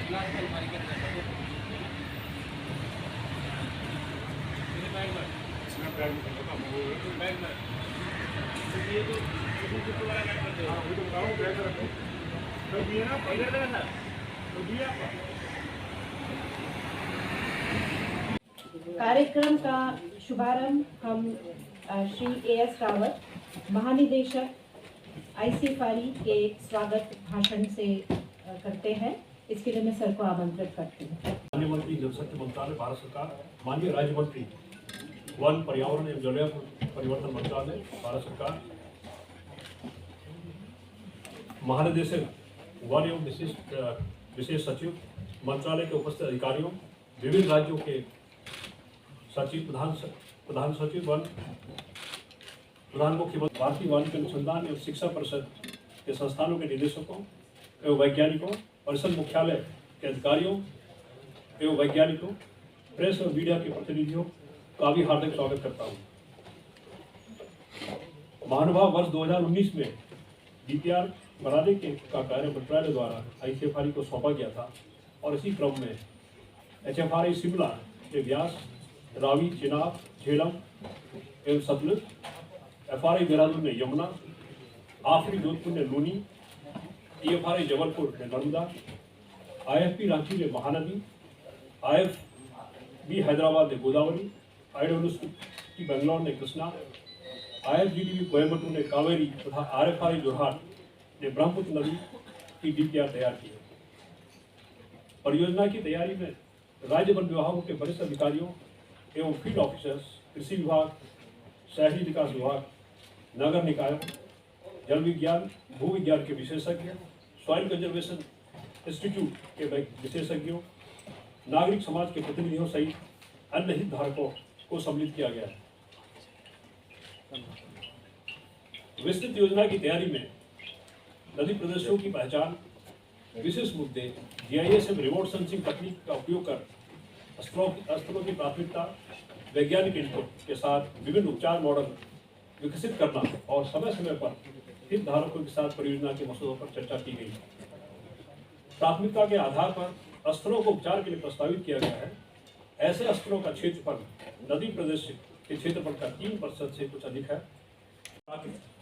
कार्यक्रम का शुभारंभ हम श्री A.S. रावत, महानिदेशक ICFR के स्वागत भाषण से करते हैं। इसके लिए मैं सर को आमंत्रित करती हूँ। माननीय मंत्री जल शक्ति मंत्रालय भारत सरकार, माननीय राज्य मंत्री वन पर्यावरण एवं जलवायु परिवर्तन मंत्रालय भारत सरकार, महानिदेशक वन एवं विशेष सचिव मंत्रालय के उपस्थित अधिकारियों, विभिन्न राज्यों के सचिव, प्रधान सचिव वन, प्रधान मुख्यमंत्री, भारतीय वानिकी अनुसंधान एवं शिक्षा परिषद के संस्थानों के निदेशकों एवं वैज्ञानिकों, परिषद मुख्यालय के अधिकारियों एवं वैज्ञानिकों, प्रेस और मीडिया के प्रतिनिधियों का भी हार्दिक स्वागत करता हूँ। महानुभाव वर्ष 2019 में DPR बनाने का कार्य मंत्रालय द्वारा ICFR को सौंपा गया था और इसी क्रम में HFRI शिमला के व्यास, रावी, चिनाब, झेलम एवं सतलुज, FRI देहरादून ने यमुना, आफरी जोधपुर ने लूनी, TFRI जबलपुर ने नर्मदा, IFB रांची ने महानदी, IFB हैदराबाद ने गोदावरी, IWC बेंगलोर ने कृष्णा, IFGDB कोयम्बटूर ने कावेरी तथा RFRI जोरहाट ने ब्रह्मपुत्र नदी की DPR तैयार की है। परियोजना की तैयारी में राज्य वन विभागों के वरिष्ठ अधिकारियों एवं फील्ड ऑफिसर्स, कृषि विभाग, शहरी विकास विभाग, नगर निकायों, जल विज्ञान, भू विज्ञान के विशेषज्ञ, सॉइल कंजर्वेशन इंस्टीट्यूट के विशेषज्ञों, नागरिक समाज के प्रतिनिधियों सहित अन्य हितधारकों को सम्मिलित किया गया है। विस्तृत योजना की तैयारी में नदी प्रदेशों की पहचान, विशेष मुद्दे, GIS एवं रिमोट सेंसिंग तकनीक का उपयोग कर स्तरों की प्राथमिकता, वैज्ञानिक इनपुट के साथ विभिन्न उपचार मॉडल विकसित करना और समय समय पर हितधारकों के साथ परियोजना के मसौदों पर चर्चा की गई। प्राथमिकता के आधार पर स्तरों को उपचार के लिए प्रस्तावित किया गया है। ऐसे स्तरों का क्षेत्रफल नदी प्रदेश के क्षेत्रफल का 3% से कुछ अधिक है।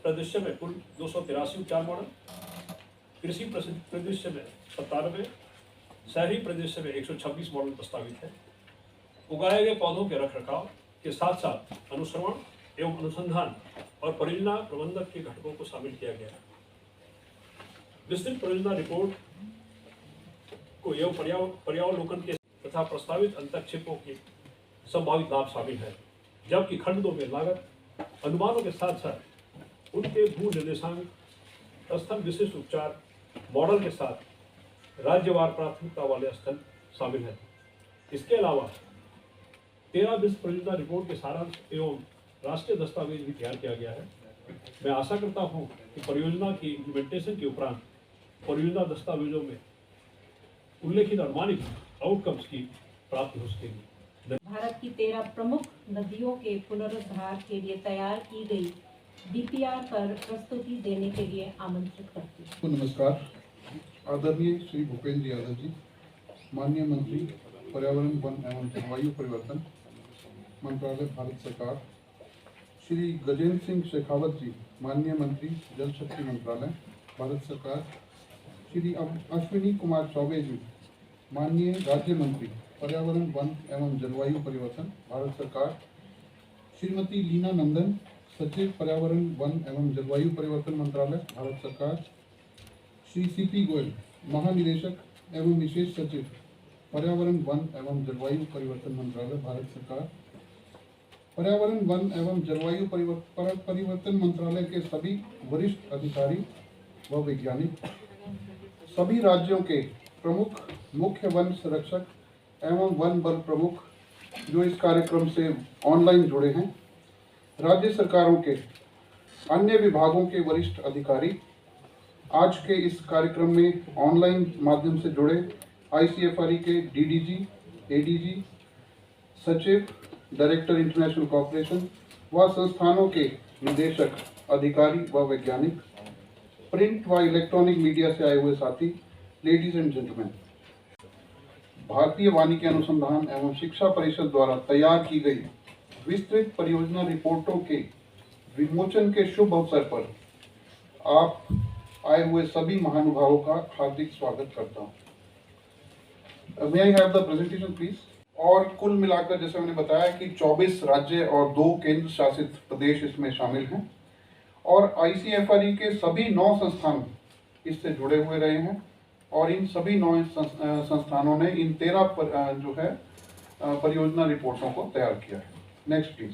प्रदेश में कुल 283 उपचार मॉडल, कृषि प्रदेश में 97, शहरी प्रदेश में 126 मॉडल प्रस्तावित है। उगाए गए पौधों के रखरखाव के साथ साथ अनुश्रवण एवं अनुसंधान और परियोजना प्रबंधक के घटकों को शामिल किया गया है। विस्तृत परियोजना रिपोर्ट को एवं पर्यावलोकन के तथा प्रस्तावित अंतक्षेपों के संभावित लाभ शामिल है, जबकि खंड 2 में लागत अनुमानों के साथ साथ उनके भू निर्देशांक, स्थल विशिष्ट उपचार मॉडल के साथ राज्यवार प्राथमिकता वाले स्थल शामिल हैं। इसके अलावा 13-20 परियोजना रिपोर्ट के सारांश एवं राष्ट्रीय दस्तावेज भी तैयार किया गया है। मैं आशा करता हूं कि परियोजना की इम्प्लीमेंटेशन के उपरांत परियोजना दस्तावेजों में उल्लेखित अनुमानित आउटकम्स की प्राप्ति हो सकेगी। भारत की 13 प्रमुख नदियों के पुनरुद्धार के लिए तैयार की गई DPR पर प्रस्तुति देने के लिए आमंत्रित करती हूँ। नमस्कार। आदरणीय श्री भूपेंद्र यादव जी, माननीय मंत्री पर्यावरण, वन एवं जलवायु परिवर्तन मंत्रालय भारत सरकार, श्री गजेंद्र सिंह शेखावत जी, माननीय मंत्री जल शक्ति मंत्रालय भारत सरकार, श्री अश्विनी कुमार चौबे जी, माननीय राज्य मंत्री पर्यावरण, वन एवं जलवायु परिवर्तन भारत सरकार, श्रीमती लीना नंदन, सचिव पर्यावरण, वन एवं जलवायु परिवर्तन मंत्रालय भारत सरकार, श्री CP गोयल, महानिदेशक एवं विशेष सचिव पर्यावरण, वन एवं जलवायु परिवर्तन मंत्रालय भारत सरकार, पर्यावरण, वन एवं जलवायु परिवर्तन मंत्रालय के सभी वरिष्ठ अधिकारी व वैज्ञानिक, सभी राज्यों के प्रमुख मुख्य वन संरक्षक एवं वन बल प्रमुख जो इस कार्यक्रम से ऑनलाइन जुड़े हैं, राज्य सरकारों के अन्य विभागों के वरिष्ठ अधिकारी, आज के इस कार्यक्रम में ऑनलाइन माध्यम से जुड़े ICFR के DDG, ADG, सचिव, डायरेक्टर इंटरनेशनल कॉर्पोरेशन व संस्थानों के निदेशक, अधिकारी व वैज्ञानिक, प्रिंट व इलेक्ट्रॉनिक मीडिया से आए हुए साथी, लेडीज एंड जेंटलमैन, भारतीय वानिकी अनुसंधान एवं शिक्षा परिषद द्वारा तैयार की गई विस्तृत परियोजना रिपोर्टों के विमोचन के शुभ अवसर पर आप आए हुए सभी महानुभावों का हार्दिक स्वागत करता हूँ। May I have the presentation please. और कुल मिलाकर जैसे मैंने बताया कि 24 राज्य और 2 केंद्र शासित प्रदेश इसमें शामिल हैं और ICFRE के सभी 9 संस्थान इससे जुड़े हुए रहे हैं और इन सभी 9 संस्थानों ने इन 13 परियोजना रिपोर्टों को तैयार किया है। Next please.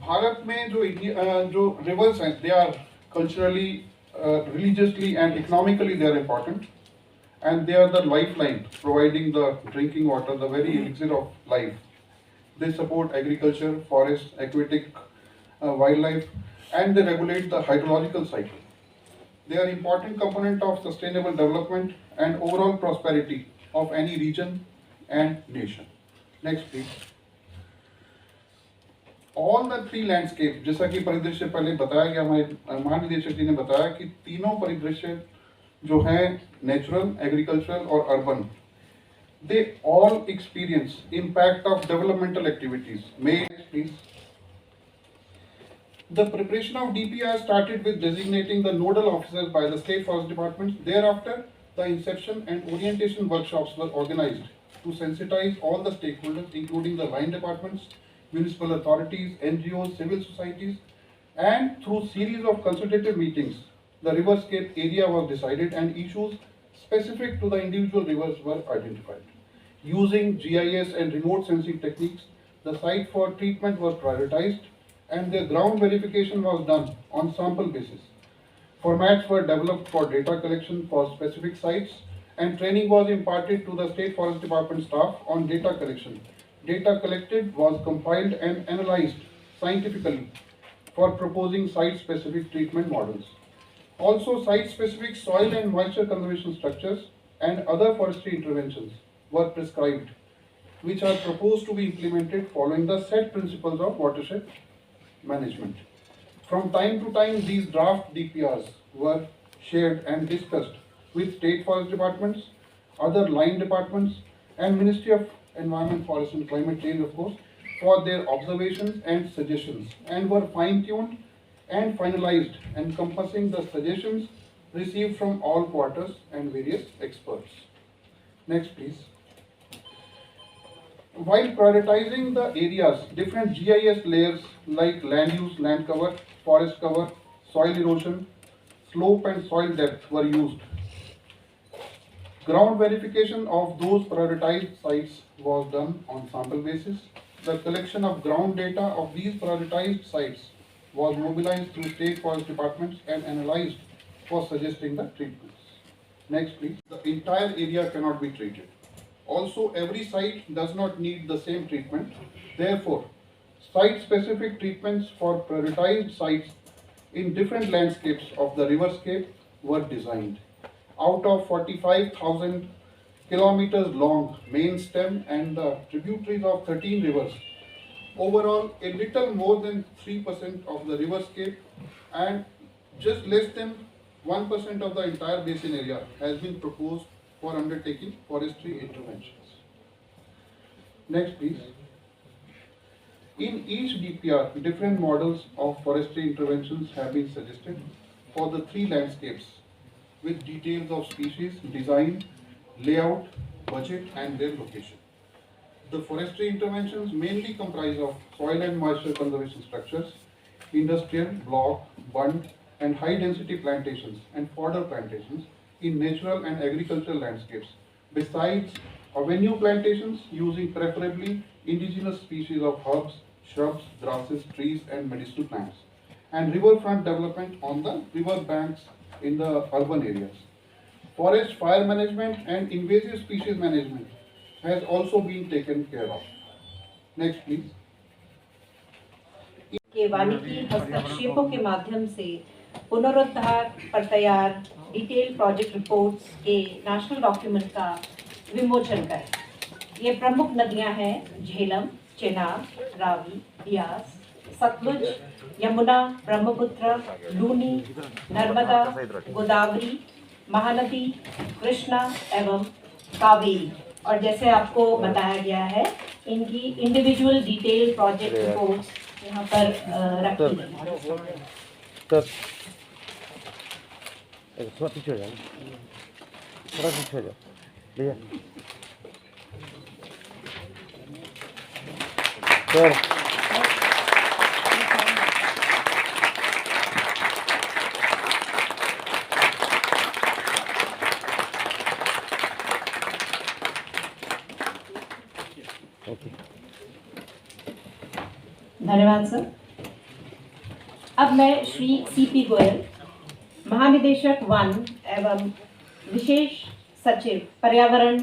भारत में जो रिवर्स हैं, they are culturally, religiously and economically they are important, and they are the lifeline providing the drinking water, the very elixir of life. They support agriculture, forest, aquatic wildlife, and they regulate the hydrological cycle. They are important component of sustainable development and overall prosperity of any region and nation. Next please. All the 3 landscapes, जैसा कि परिदृश्य पहले बताया गया, हमारे महानिदेशक जी ने बताया कि तीनों परिदृश्य जो है नेचुरल, एग्रीकल्चरल और urban, they all experience impact of developmental activities. May please. The preparation of DPR started with designating the nodal officers by the state forest departments. Thereafter, the inception and orientation workshops were organized to sensitize all the stakeholders, including the line departments, municipal authorities, NGOs, civil societies, and through series of consultative meetings, the riverscape area was decided and issues specific to the individual rivers were identified. Using GIS and remote sensing techniques, the site for treatment was prioritized and the ground verification was done on sample basis. Formats were developed for data collection for specific sites and training was imparted to the State Forest Department staff on data collection. Data collected was compiled and analyzed scientifically for proposing site-specific treatment models. Also, site-specific soil and moisture conservation structures and other forestry interventions were prescribed, which are proposed to be implemented following the set principles of watershed management. From time to time, these draft DPRs were shared and discussed with state forest departments, other line departments, and Ministry of Environment, Forest and Climate Change, of course, for their observations and suggestions, and were fine-tuned and finalized, encompassing the suggestions received from all quarters and various experts. Next, please. While prioritizing the areas, different GIS layers like land use, land cover, forest cover, soil erosion, slope and soil depth were used. Ground verification of those prioritized sites was done on sample basis. The collection of ground data of these prioritized sites was mobilized through state forest departments and analyzed for suggesting the treatments. Next, please. The entire area cannot be treated. Also, every site does not need the same treatment. Therefore, site-specific treatments for prioritized sites in different landscapes of the riverscape were designed. Out of 45,000 kilometers long main stem and the tributaries of 13 rivers, overall a little more than 3% of the riverscape and just less than 1% of the entire basin area has been proposed for undertaking forestry interventions. Next, please. In each DPR, different models of forestry interventions have been suggested for the 3 landscapes with details of species, design, layout, budget and their location. The forestry interventions mainly comprise of soil and moisture conservation structures, industrial, block, bund and high density plantations and fodder plantations in natural and agricultural landscapes, besides avenue plantations using preferably indigenous species of herbs, shrubs, grasses, trees and medicinal plants, and riverfront development on the river banks in the urban areas. Forest fire management and invasive species management has also been taken care of. Next, please. के वानिकी हस्तक्षेपों के माध्यम से पुनरुद्धार पर तैयार detail project reports के national document का विमोचन करें। ये प्रमुख नदियां हैं झेलम, चेनाब, रावी, ब्यास, सतलुज, यमुना, ब्रह्मपुत्र, लूनी, नर्मदा, गोदावरी, महानदी, कृष्णा एवं कावेरी। और जैसे आपको बताया गया है, इनकी इंडिविजुअल डिटेल प्रोजेक्ट रिपोर्ट्स यहाँ पर रखी गई हैं। सर थोड़ा पीछे हो जाओ, थोड़ा पीछे हो जाओ भैया। सर धन्यवाद सर। अब मैं श्री सीपी गोयल, महानिदेशक वन एवं विशेष सचिव पर्यावरण,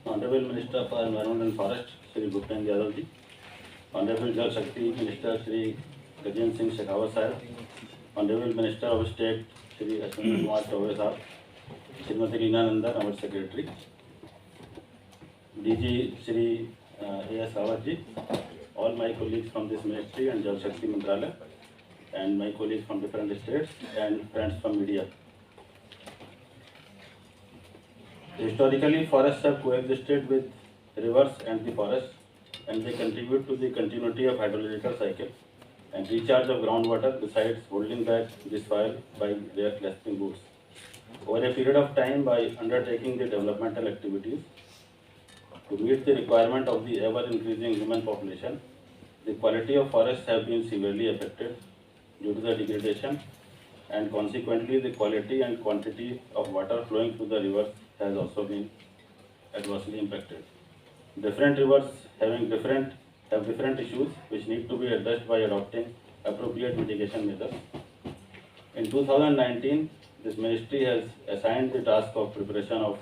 Honorable Minister for Environment and Forest, Shri Bhupendra Yadav ji, Honorable Jal Shakti Minister Shri Gajendra Singh Shekhawat Sahab, Honorable Minister of State Shri Ashwini Kumar Chaudhary Sahab, Srimati Reena Nandan, our Secretary, DG Shri A.S. Rawat ji, all my colleagues from this ministry and Jal Shakti Mantralaya, and my colleagues from different states and friends from media. Historically, forests have coexisted with rivers and the forests, and they contribute to the continuity of hydrological cycle and recharge of groundwater, besides holding back the soil by their clustering roots. Over a period of time, by undertaking the developmental activities to meet the requirement of the ever-increasing human population, the quality of forests have been severely affected due to the degradation, and consequently the quality and quantity of water flowing through the rivers has also been adversely impacted. Different rivers have different issues which need to be addressed by adopting appropriate mitigation measures. In 2019, this ministry has assigned the task of preparation of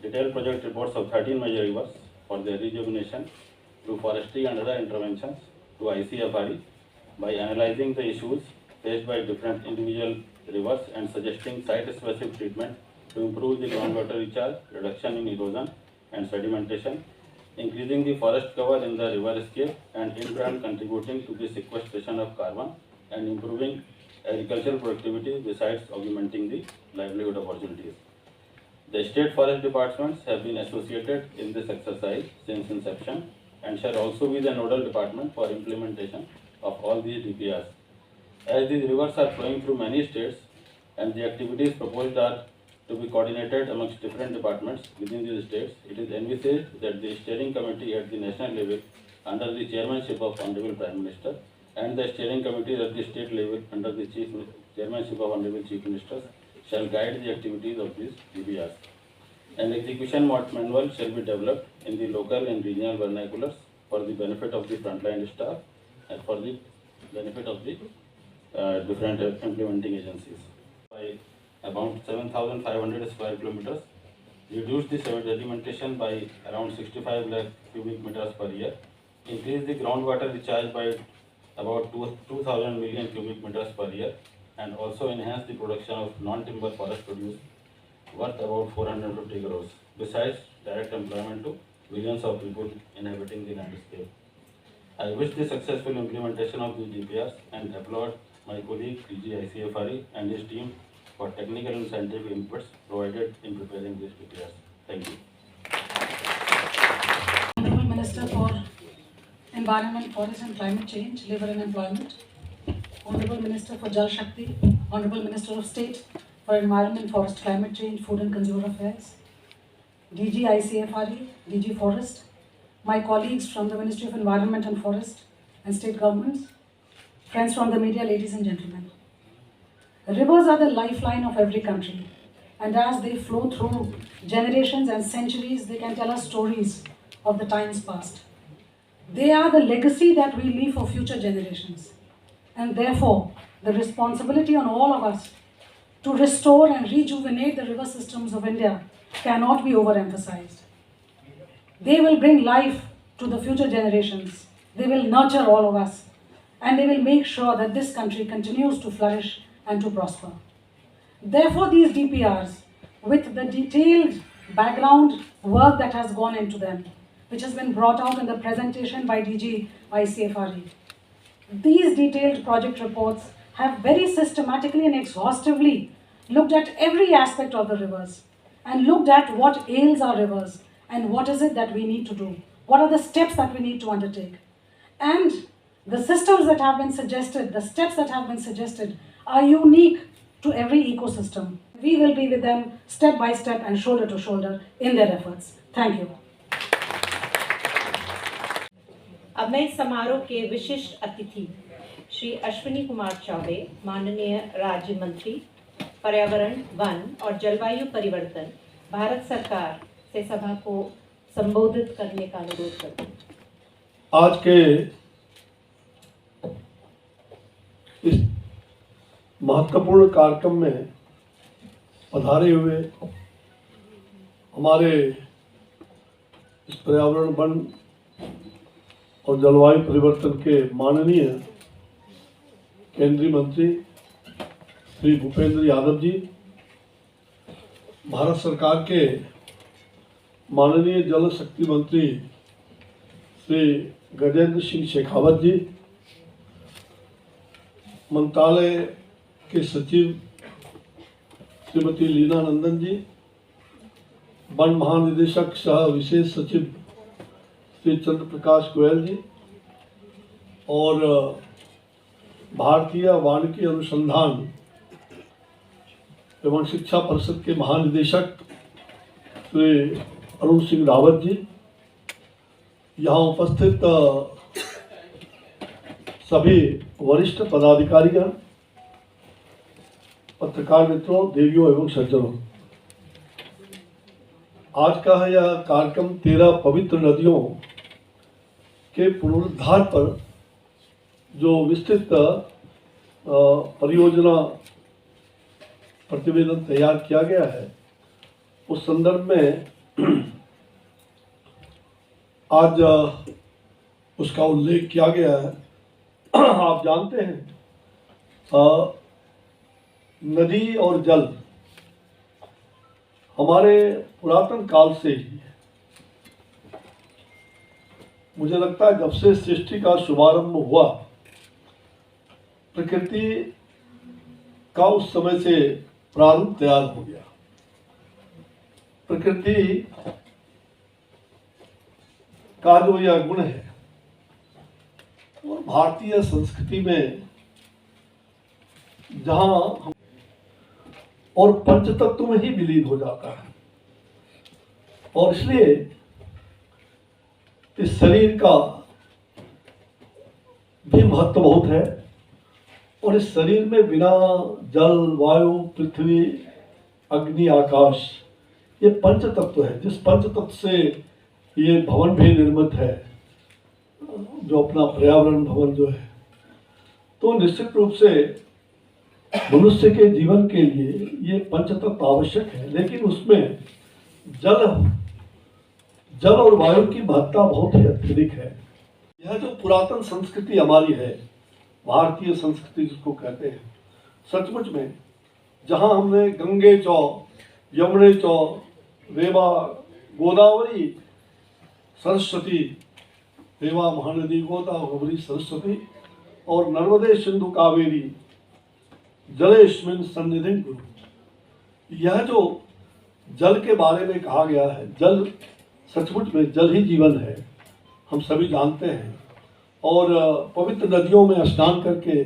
detailed project reports of 13 major rivers for their rejuvenation through forestry and other interventions to ICFRE by analyzing the issues faced by different individual rivers and suggesting site-specific treatment to improve the groundwater recharge, reduction in erosion and sedimentation, increasing the forest cover in the riverscape, and in turn contributing to the sequestration of carbon and improving agricultural productivity, besides augmenting the livelihood opportunities. The state forest departments have been associated in this exercise since inception and shall also be the nodal department for implementation of all these DPRs. As these rivers are flowing through many states and the activities proposed are to be coordinated amongst different departments within these states, it is envisaged that the steering committee at the national level under the chairmanship of Honorable Prime Minister and the steering committees at the state level under the chairmanship of Honorable Chief Ministers shall guide the activities of these DPRs. An execution manual shall be developed in the local and regional vernaculars for the benefit of the frontline staff and for the benefit of the different implementing agencies. By about 7,500 square kilometers, reduce the sedimentation by around 65 lakh cubic meters per year, increase the groundwater recharge by about 2,000 million cubic meters per year, and also enhance the production of non-timber forest produce worth about 450 crores, besides direct employment to millions of people inhabiting the landscape. I wish the successful implementation of these DPRs and applaud my colleague DG ICFRE and his team for technical and scientific inputs provided in preparing these DPRs. Thank you. Honorable Minister for Environment, Forest and Climate Change, Labour and Employment, Honorable Minister for Jal Shakti, Honorable Minister of State for Environment, Forest, Climate Change, Food and Consumer Affairs, DG ICFRE, DG Forest, my colleagues from the Ministry of Environment and Forest and state governments, friends from the media, ladies and gentlemen. Rivers are the lifeline of every country, and as they flow through generations and centuries, they can tell us stories of the times past. They are the legacy that we leave for future generations, and therefore the responsibility on all of us to restore and rejuvenate the river systems of India cannot be overemphasized. They will bring life to the future generations. They will nurture all of us, and they will make sure that this country continues to flourish and to prosper. Therefore, these DPRs, with the detailed background work that has gone into them, which has been brought out in the presentation by DG ICFRE, these detailed project reports have very systematically and exhaustively looked at every aspect of the rivers, and looked at what ails our rivers and what is it that we need to do. What are the steps that we need to undertake? And the systems that have been suggested, the steps that have been suggested are unique to every ecosystem. We will be with them step by step and shoulder to shoulder in their efforts. Thank you. अब मैं इस समारोह के विशिष्ट अतिथि श्री अश्विनी कुमार चौबे, माननीय राज्य मंत्री पर्यावरण, वन और जलवायु परिवर्तन, भारत सरकार से सभा को संबोधित करने का अनुरोध करती हूँ। आज के इस महत्वपूर्ण कार्यक्रम में पधारे हुए हमारे इस पर्यावरण, वन और जलवायु परिवर्तन के माननीय केंद्रीय मंत्री श्री भूपेंद्र यादव जी, भारत सरकार के माननीय जल शक्ति मंत्री श्री गजेंद्र सिंह शेखावत जी, मंत्रालय के सचिव श्रीमती लीना नंदन जी, वन महानिदेशक सह विशेष सचिव श्री चंद्र प्रकाश गोयल जी और भारतीय वानिकी अनुसंधान एवं शिक्षा परिषद के महानिदेशक श्री अरुण सिंह रावत जी, यहाँ उपस्थित सभी वरिष्ठ पदाधिकारीगण, पत्रकार मित्रों, देवियों एवं सज्जनों, आज का यह कार्यक्रम 13 पवित्र नदियों के पुनरुद्धार पर जो विस्तृत परियोजना प्रतिवेदन तैयार किया गया है, उस संदर्भ में आज उसका उल्लेख किया गया है। आप जानते हैं, नदी और जल हमारे पुरातन काल से ही, मुझे लगता है जब से सृष्टि का शुभारंभ हुआ, प्रकृति का उस समय से प्रारूप तैयार हो गया। प्रकृति का जो यह गुण है, और भारतीय संस्कृति में जहां और पंचतत्व में ही विलीन हो जाता है, और इसलिए इस शरीर का भी महत्व बहुत है। और इस शरीर में बिना जल, वायु, पृथ्वी, अग्नि, आकाश, ये पंचतत्व है। जिस पंचतत्व से ये भवन भी निर्मित है, जो अपना पर्यावरण भवन जो है, तो निश्चित रूप से मनुष्य के जीवन के लिए ये पंचतत्व आवश्यक है। लेकिन उसमें जल और वायु की महत्ता बहुत ही अत्यधिक है। यह जो पुरातन संस्कृति हमारी है, भारतीय संस्कृति जिसको कहते हैं, सचमुच में जहाँ हमने गंगे चौ, यमुने चौ, रेवा, गोदावरी, सरस्वती, रेवा, महानदी, गोदावरी, सरस्वती और नर्मदे, सिंधु, कावेरी, जलेस्मिन् सन्निधिं कुरु, यह जो जल के बारे में कहा गया है, जल सचमुच में जल ही जीवन है, हम सभी जानते हैं। और पवित्र नदियों में स्नान करके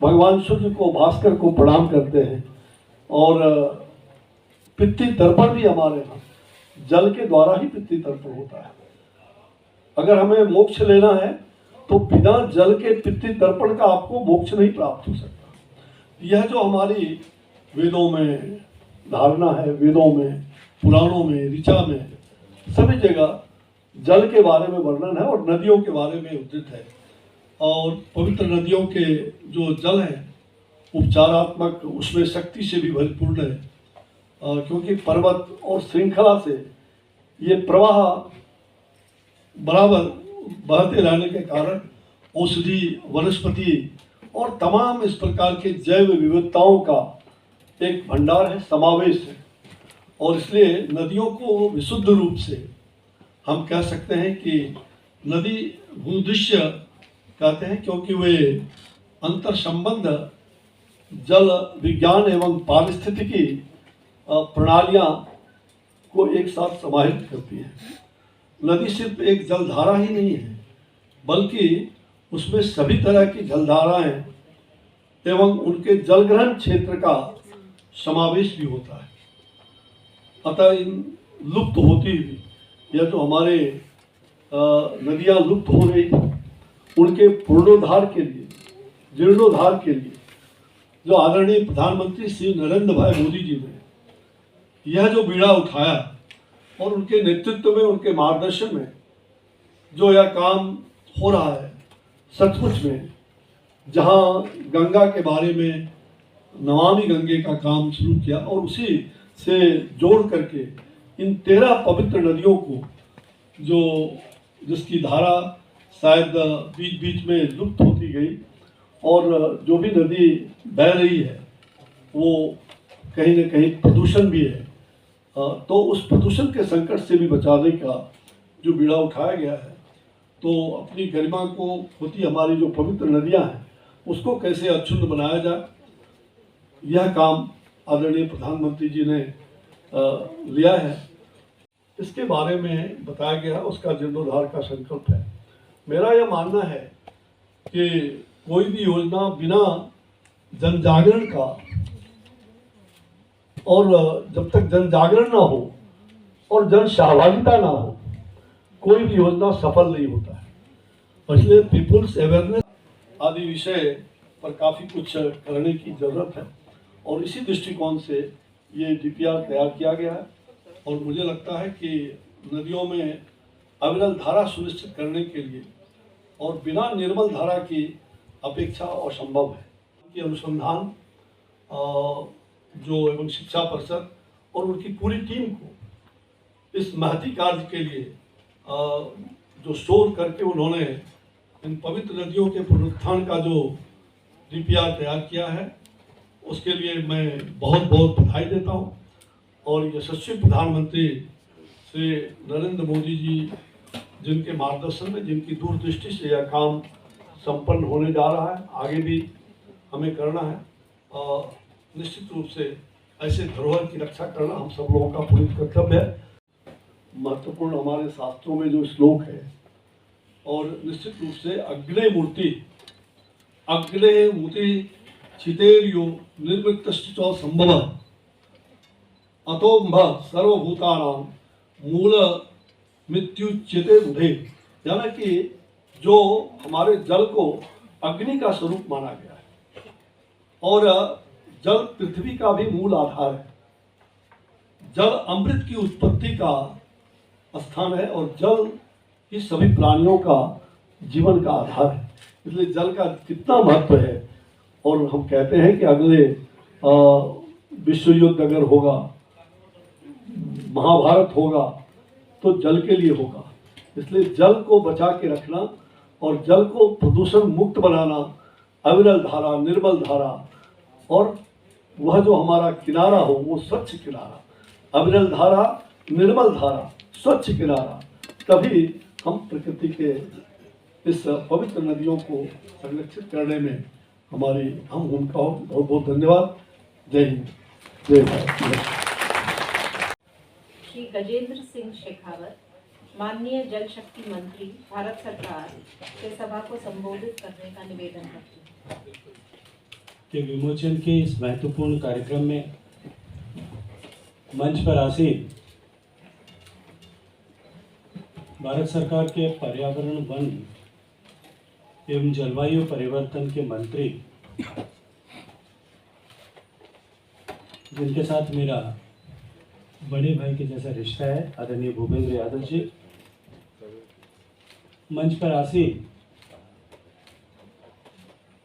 भगवान सूर्य को, भास्कर को प्रणाम करते हैं। और पितृ तर्पण भी हमारे यहाँ जल के द्वारा ही पितृ तर्पण होता है। अगर हमें मोक्ष लेना है तो बिना जल के पितृ तर्पण का आपको मोक्ष नहीं प्राप्त हो सकता। यह जो हमारी वेदों में धारणा है, वेदों में, पुराणों में, ऋचा में, सभी जगह जल के बारे में वर्णन है और नदियों के बारे में उद्धृत है। और पवित्र नदियों के जो जल है उपचारात्मक, उसमें शक्ति से भी भरपूर्ण है, क्योंकि पर्वत और श्रृंखला से ये प्रवाह बराबर बहते रहने के कारण औषधि, वनस्पति और तमाम इस प्रकार के जैव विविधताओं का एक भंडार है, समावेश है। और इसलिए नदियों को विशुद्ध रूप से हम कह सकते हैं कि नदी भूदृश्य कहते हैं, क्योंकि वे अंतर संबंध जल विज्ञान एवं पारिस्थितिकी प्रणालियाँ को एक साथ समाहित करती है। नदी सिर्फ एक जलधारा ही नहीं है, बल्कि उसमें सभी तरह की जलधाराएं एवं उनके जलग्रहण क्षेत्र का समावेश भी होता है। अतः इन लुप्त होती हुई या जो हमारे नदियां लुप्त हो रही उनके पुनरुद्धार के लिए, जीर्णोद्धार के लिए जो आदरणीय प्रधानमंत्री श्री नरेंद्र भाई मोदी जी ने यह जो बीड़ा उठाया और उनके नेतृत्व में, उनके मार्गदर्शन में जो यह काम हो रहा है, सचमुच में जहां गंगा के बारे में नमामि गंगे का काम शुरू किया और उसी से जोड़ करके इन 13 पवित्र नदियों को जो जिसकी धारा शायद बीच बीच में लुप्त होती गई और जो भी नदी बह रही है वो कहीं न कहीं प्रदूषण भी है, तो उस प्रदूषण के संकट से भी बचाने का जो बीड़ा उठाया गया है, तो अपनी गरिमा को होती हमारी जो पवित्र नदियां हैं उसको कैसे अक्षुण्ण बनाया जाए, यह काम आदरणीय प्रधानमंत्री जी ने लिया है। इसके बारे में बताया गया, उसका जीर्णोद्धार का संकल्प है। मेरा यह मानना है कि कोई भी योजना बिना जन जागरण का, और जब तक जन जागरण ना हो और जन सहभागिता ना हो, कोई भी योजना सफल नहीं होता है। इसलिए पीपुल्स अवेयरनेस आदि विषय पर काफ़ी कुछ करने की ज़रूरत है और इसी दृष्टिकोण से ये DPR तैयार किया गया है। और मुझे लगता है कि नदियों में अविरल धारा सुनिश्चित करने के लिए और बिना निर्मल धारा की अपेक्षा असंभव है कि अनुसंधान जो एवं शिक्षा परिषद और उनकी पूरी टीम को इस महती कार्य के लिए जो शोध करके उन्होंने इन पवित्र नदियों के पुनरुत्थान का जो DPR तैयार किया है, उसके लिए मैं बहुत बहुत बधाई देता हूँ। और यशस्वी प्रधानमंत्री श्री नरेंद्र मोदी जी जिनके मार्गदर्शन में, जिनकी दूरदृष्टि से यह काम संपन्न होने जा रहा है, आगे भी हमें करना है। निश्चित रूप से ऐसे धरोहर की रक्षा करना हम सब लोगों का पुनीत कर्तव्य है। महत्वपूर्ण हमारे शास्त्रों में जो श्लोक है, और निश्चित रूप से अग्ने मूर्ति छितेर्यो निर्वृत्तश्च संभव अतोम्भ सर्वभूतानां मूल मृत्युच्यते बुधे, यानी कि जो हमारे जल को अग्नि का स्वरूप माना गया है और जल पृथ्वी का भी मूल आधार है। जल अमृत की उत्पत्ति का स्थान है और जल ही सभी प्राणियों का जीवन का आधार है। इसलिए जल का कितना महत्व है। और हम कहते हैं कि अगले विश्व युद्ध अगर होगा, महाभारत होगा, तो जल के लिए होगा। इसलिए जल को बचा के रखना और जल को प्रदूषण मुक्त बनाना, अविरल धारा, निर्मल धारा, और वह जो हमारा किनारा हो वो स्वच्छ किनारा, अविरल धारा, निर्मल धारा, स्वच्छ किनारा, तभी हम प्रकृति के इस पवित्र नदियों को संरक्षित करने में हम उनका बहुत बहुत धन्यवाद। जय हिंद, जय भारत। श्री गजेंद्र सिंह शेखावत, माननीय जल शक्ति मंत्री, भारत सरकार से सभा को संबोधित करने का निवेदन करती हूँ। के विमोचन के इस महत्वपूर्ण कार्यक्रम में मंच पर आसीन भारत सरकार के पर्यावरण, वन एवं जलवायु परिवर्तन के मंत्री, जिनके साथ मेरा बड़े भाई के जैसा रिश्ता है, आदरणीय भूपेंद्र यादव जी, मंच पर आसीन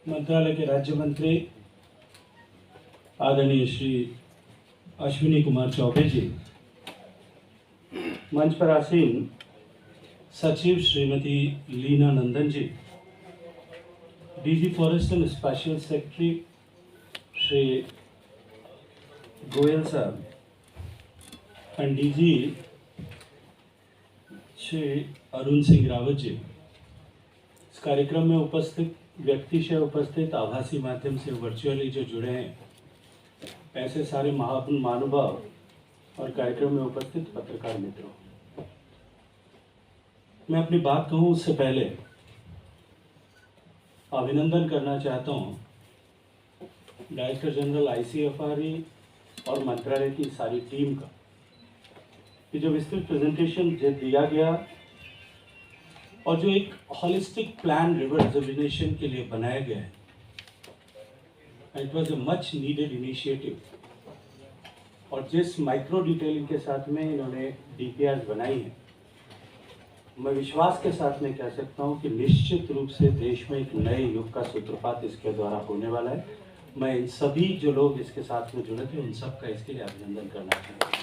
मंत्रालय के राज्य मंत्री आदरणीय श्री अश्विनी कुमार चौबे जी, मंच पर आसीन सचिव श्रीमती लीना नंदन जी, DG forest and special secretary Shri Goyal साहब एंड DG श्री अरुण सिंह रावत जी, इस कार्यक्रम में उपस्थित व्यक्ति से उपस्थित आभासी माध्यम से वर्चुअली जो जुड़े हैं, ऐसे सारे महानुभाव और कार्यक्रम में उपस्थित पत्रकार मित्रों, मैं अपनी बात कहूं उससे पहले अभिनंदन करना चाहता हूं डायरेक्टर जनरल ICFRE और मंत्रालय की सारी टीम का, कि जो विस्तृत प्रेजेंटेशन दिया गया और जो एक होलिस्टिक प्लान रिवर रिजर्वेशन के लिए बनाया गया है, it was a much needed initiative. और जिस माइक्रो डिटेलिंग के साथ में इन्होंने DPRs बनाई है, मैं विश्वास के साथ में कह सकता हूं कि निश्चित रूप से देश में एक नए युग का सूत्रपात इसके द्वारा होने वाला है। मैं इन सभी जो लोग इसके साथ में जुड़े थे उन सब का इसके लिए अभिनंदन करना चाहता हूँ।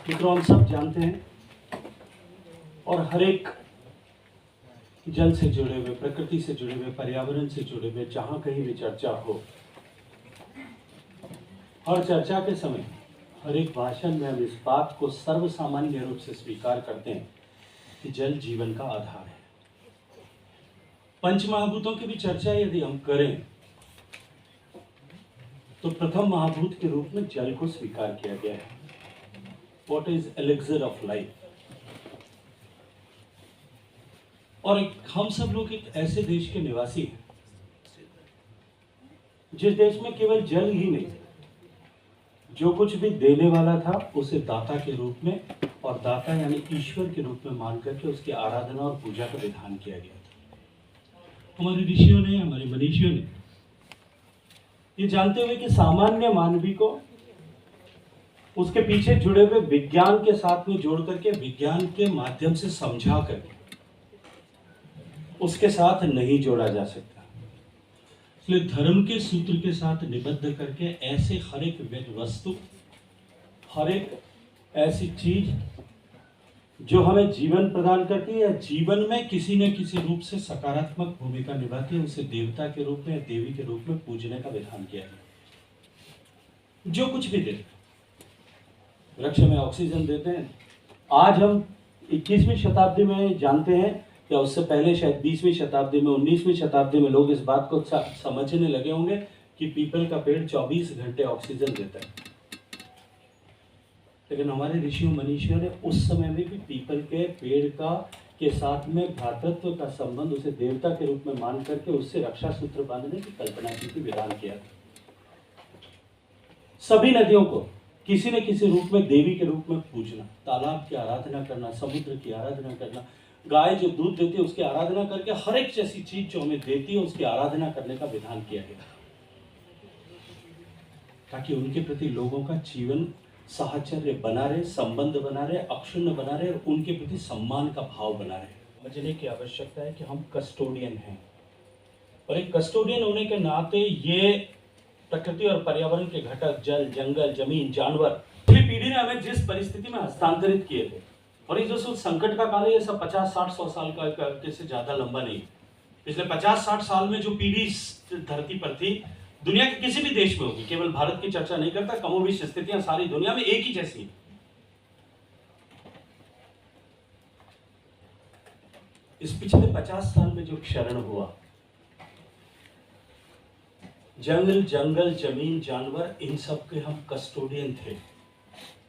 मित्रों, हम सब जानते हैं और हर एक जल से जुड़े हुए, प्रकृति से जुड़े हुए, पर्यावरण से जुड़े हुए जहाँ कहीं भी चर्चा हो, हर चर्चा के समय, हर एक भाषण में हम इस बात को सर्वसामान्य रूप से स्वीकार करते हैं कि जल जीवन का आधार है। पंच महाभूतों की भी चर्चा यदि हम करें तो प्रथम महाभूत के रूप में जल को स्वीकार किया गया है। What is elixir of life? और हम सब लोग एक ऐसे देश के निवासी हैं जिस देश में केवल जल ही नहीं, जो कुछ भी देने वाला था उसे दाता के रूप में, और दाता यानी ईश्वर के रूप में मान करके उसकी आराधना और पूजा का विधान किया गया था। हमारे ऋषियों ने, हमारे मनीषियों ने ये जानते हुए कि सामान्य मानवी को उसके पीछे जुड़े हुए विज्ञान के साथ में जोड़ करके, विज्ञान के माध्यम से समझा करके उसके साथ नहीं जोड़ा जा सकता, इसलिए धर्म के सूत्र के साथ निबद्ध करके ऐसे हर एक वस्तु, हर एक ऐसी चीज जो हमें जीवन प्रदान करती है या जीवन में किसी न किसी रूप से सकारात्मक भूमिका निभाती है, उसे देवता के रूप में, देवी के रूप में पूजने का विधान किया गया। जो कुछ भी देते, वृक्ष में ऑक्सीजन देते हैं। आज हम 21वीं शताब्दी में जानते हैं, या उससे पहले शायद 20वीं शताब्दी में, 19वीं शताब्दी में लोग इस बात को समझने लगे होंगे कि पीपल का पेड़ 24 घंटे ऑक्सीजन देता है। लेकिन हमारे ऋषियों मनीषियों ने उस समय में भी पीपल के पेड़ के साथ में भ्रातृत्व का संबंध, उसे देवता के रूप में मान करके उससे रक्षा सूत्र बांधने की कल्पना की, विधान किया था। सभी नदियों को किसी न किसी रूप में देवी के रूप में पूजना, तालाब की आराधना करना, समुद्र की आराधना करना, गाय जो दूध देती है उसकी आराधना करके, हर एक जैसी चीज जो हमें देती है उसकी आराधना करने का विधान किया गया, ताकि उनके प्रति लोगों का जीवन साहचर्य बना रहे, संबंध बना रहे, अक्षुण्ण बना रहे, और उनके प्रति सम्मान का भाव बना रहे। समझने की आवश्यकता है कि हम कस्टोडियन हैं, और एक कस्टोडियन होने के नाते ये प्रकृति और पर्यावरण के घटक, जल, जंगल, जमीन, जानवर, पिछली पीढ़ी ने हमें जिस परिस्थिति में हस्तांतरित किए थे, और ये जो संकट का काल है, ये सब 50, 60, 100 साल का से ज्यादा लंबा नहीं। पिछले 50, 60 साल में जो पीढ़ी धरती पर थी, दुनिया के किसी भी देश में होगी, केवल भारत की चर्चा नहीं करता, कमोबेश स्थितियां सारी दुनिया में एक ही जैसी। इस पिछले 50 साल में जो क्षरण हुआ, जंगल, जमीन, जानवर, इन सब के हम कस्टोडियन थे,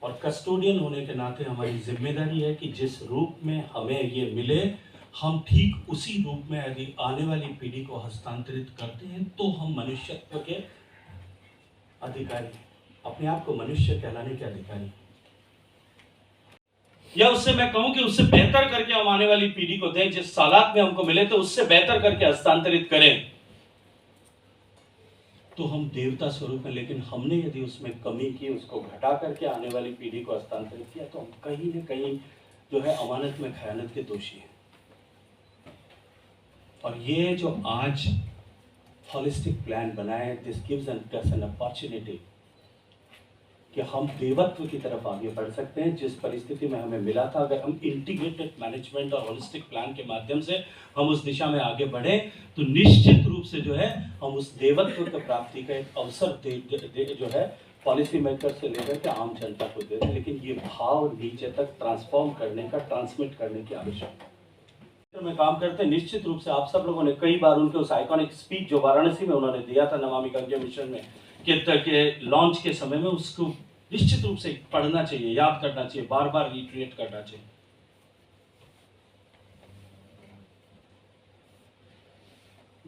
और कस्टोडियन होने के नाते हमारी जिम्मेदारी है कि जिस रूप में हमें ये मिले, हम ठीक उसी रूप में यदि आने वाली पीढ़ी को हस्तांतरित करते हैं तो हम मनुष्यत्व के अधिकारी, अपने आप को मनुष्य कहलाने के अधिकारी, या उससे मैं कहूं कि उससे बेहतर करके हम आने वाली पीढ़ी को दें। जिस हालात में हमको मिले तो उससे बेहतर करके हस्तांतरित करें, तो हम देवता स्वरूप में। लेकिन हमने यदि उसमें कमी की, उसको घटा करके आने वाली पीढ़ी को हस्तांतरित किया, तो हम कहीं न कहीं जो है अमानत में खयानत के दोषी हैं। और ये जो आज होलिस्टिक प्लान बना है, this gives us an opportunity कि हम देवत्व की तरफ आगे बढ़ सकते हैं। जिस परिस्थिति में हमें मिला था, अगर हम इंटीग्रेटेड मैनेजमेंट और होलिस्टिक प्लान के माध्यम से हम उस दिशा में आगे बढ़े, तो निश्चित रूप से जो है हम उस देवत्व की प्राप्ति का एक अवसर जो है पॉलिसी मेकर से लेकर के आम जनता को दे दें। लेकिन ये भाव नीचे तक ट्रांसफॉर्म करने का, ट्रांसमिट करने की आवश्यकता है। में काम करते हैं, निश्चित रूप से आप सब लोगों ने कई बार उनके उस आइकॉनिक स्पीच जो वाराणसी में उन्होंने दिया था नमामि गंगे मिशन में, के लॉन्च के समय में उसको निश्चित रूप से पढ़ना चाहिए, याद करना चाहिए, बार बार रिट्रीट करना चाहिए।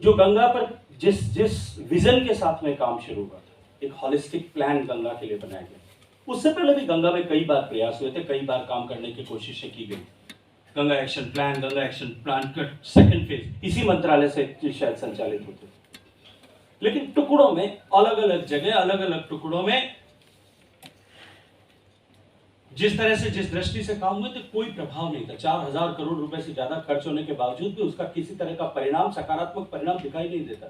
जो गंगा पर जिस विजन के साथ में काम शुरू हुआ था, एक हॉलिस्टिक प्लान गंगा के लिए बनाया गया। उससे पहले भी गंगा में कई बार प्रयास हुए थे, कई बार काम करने की कोशिशें की गई। गंगा एक्शन प्लान का सेकंड फेज इसी मंत्रालय से शायद संचालित होते थे, लेकिन टुकड़ों में, अलग अलग जगह, अलग अलग टुकड़ों में जिस तरह से, जिस दृष्टि से काम हुए थे, कोई प्रभाव नहीं था। 4000 करोड़ रुपए से ज्यादा खर्च होने के बावजूद भी उसका किसी तरह का परिणाम, सकारात्मक परिणाम दिखाई नहीं देता।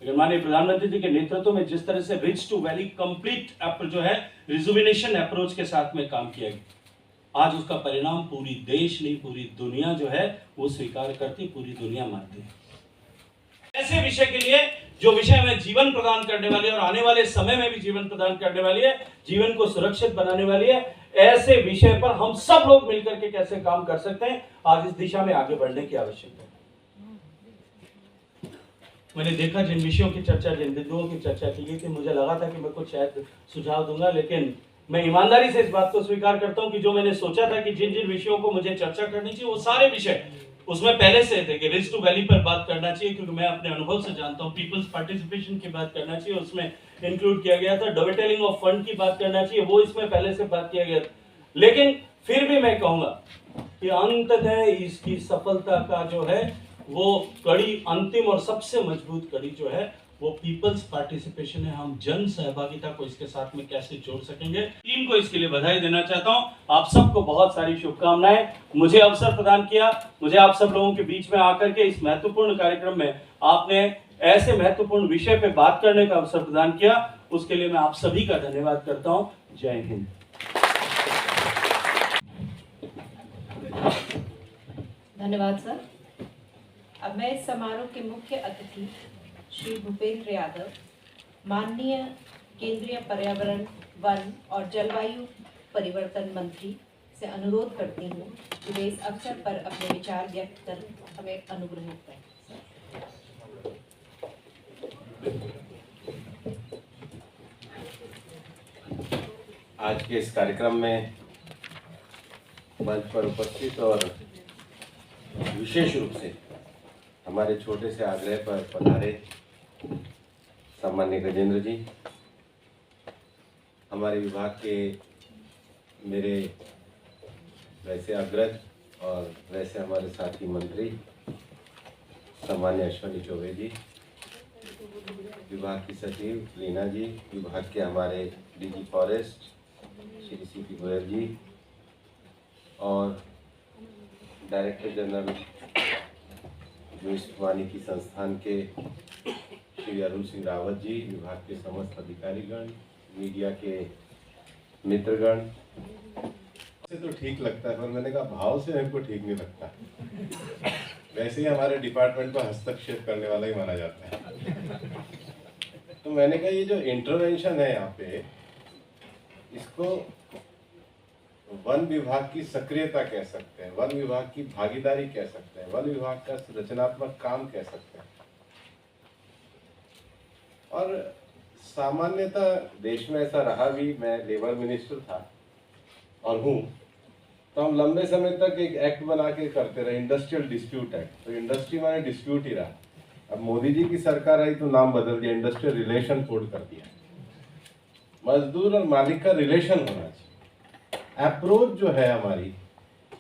लेकिन माननीय प्रधानमंत्री जी के नेतृत्व में जिस तरह से रिच टू वैली कंप्लीट जो है रिजुविनेशन अप्रोच के साथ में काम किया गया, आज उसका परिणाम पूरी देश नहीं, पूरी दुनिया जो है वो स्वीकार करती, पूरी दुनिया मानती है। ऐसे विषय के लिए जो विषय हमें जीवन प्रदान करने वाली है और आने वाले समय में भी जीवन प्रदान करने वाली है, जीवन को सुरक्षित बनाने वाली है, ऐसे विषय पर हम सब लोग मिलकर के कैसे काम कर सकते हैं, आज इस दिशा में आगे बढ़ने की आवश्यकता है। मैंने देखा जिन विषयों की चर्चा, जिन बिंदुओं की चर्चा की गई थी, मुझे लगा था कि मैं कुछ शायद सुझाव दूंगा, लेकिन मैं ईमानदारी से इस बात को स्वीकार करता हूं कि जो मैंने सोचा था कि जिन जिन विषयों को मुझे चर्चा करनी चाहिए, वो सारे विषय उसमें पहले से थे कि रिच टू वैली पर बात करना चाहिए, क्योंकि मैं अपने अनुभव से जानता हूं, पीपल्स पार्टिसिपेशन की बात करना चाहिए, उसमें इंक्लूड किया गया था, डबेटेलिंग ऑफ फंड की बात करना चाहिए, वो इसमें पहले से बात किया गया था। लेकिन फिर भी मैं कहूंगा कि अंततः इसकी सफलता का जो है वो कड़ी, अंतिम और सबसे मजबूत कड़ी जो है वो पीपल्स पार्टिसिपेशन है। हम जन सहभागिता को इसके साथ में कैसे जोड़ सकेंगे, टीम को इसके लिए बधाई देना चाहता हूं। आप सबको बहुत सारी शुभकामनाएं। मुझे अवसर प्रदान किया, मुझे आप सब लोगों के बीच में आकर के इस महत्वपूर्ण कार्यक्रम में आपने ऐसे महत्वपूर्ण विषय पे बात करने का अवसर प्रदान किया, उसके लिए मैं आप सभी का धन्यवाद करता हूं। जय हिंद। धन्यवाद सर। अब मैं इस समारोह के मुख्य अतिथि श्री भूपेंद्र यादव, माननीय केंद्रीय पर्यावरण, वन और जलवायु परिवर्तन मंत्री से अनुरोध करती हूँ कि वे इस अवसर पर अपने विचार व्यक्त कर हमें अनुग्रहित करें। आज के इस कार्यक्रम में मंच पर उपस्थित और विशेष रूप से हमारे छोटे से आग्रह पर पधारे सम्माननीय गजेंद्र जी, हमारे विभाग के मेरे वैसे अग्रज और वैसे हमारे साथी मंत्री सम्माननीय अश्विनी चौबे जी, विभाग की सचिव लीना जी, विभाग के हमारे DG forest Shri CP Goyal ji और डायरेक्टर जनरल वानिकी संस्थान के श्री अरुण सिंह रावत जी, विभाग के समस्त अधिकारीगण, मीडिया के मित्रगण। से तो ठीक लगता है, पर मैंने कहा भाव से हमको ठीक नहीं लगता। वैसे ही हमारे डिपार्टमेंट को हस्तक्षेप करने वाला ही माना जाता है। तो मैंने कहा ये जो इंटरवेंशन है यहाँ पे, इसको वन विभाग की सक्रियता कह सकते हैं, वन विभाग की भागीदारी कह सकते हैं, वन विभाग का रचनात्मक काम कह सकते हैं। और सामान्यतः देश में ऐसा रहा भी, मैं लेबर मिनिस्टर था और हूँ, तो हम लंबे समय तक एक एक्ट बना के करते रहे, इंडस्ट्रियल डिस्प्यूट एक्ट। तो इंडस्ट्री माने डिस्प्यूट ही रहा। अब मोदी जी की सरकार आई तो नाम बदल दिया, इंडस्ट्रियल रिलेशन कोड कर दिया। मजदूर और मालिक का रिलेशन होना चाहिए, अप्रोच जो है हमारी।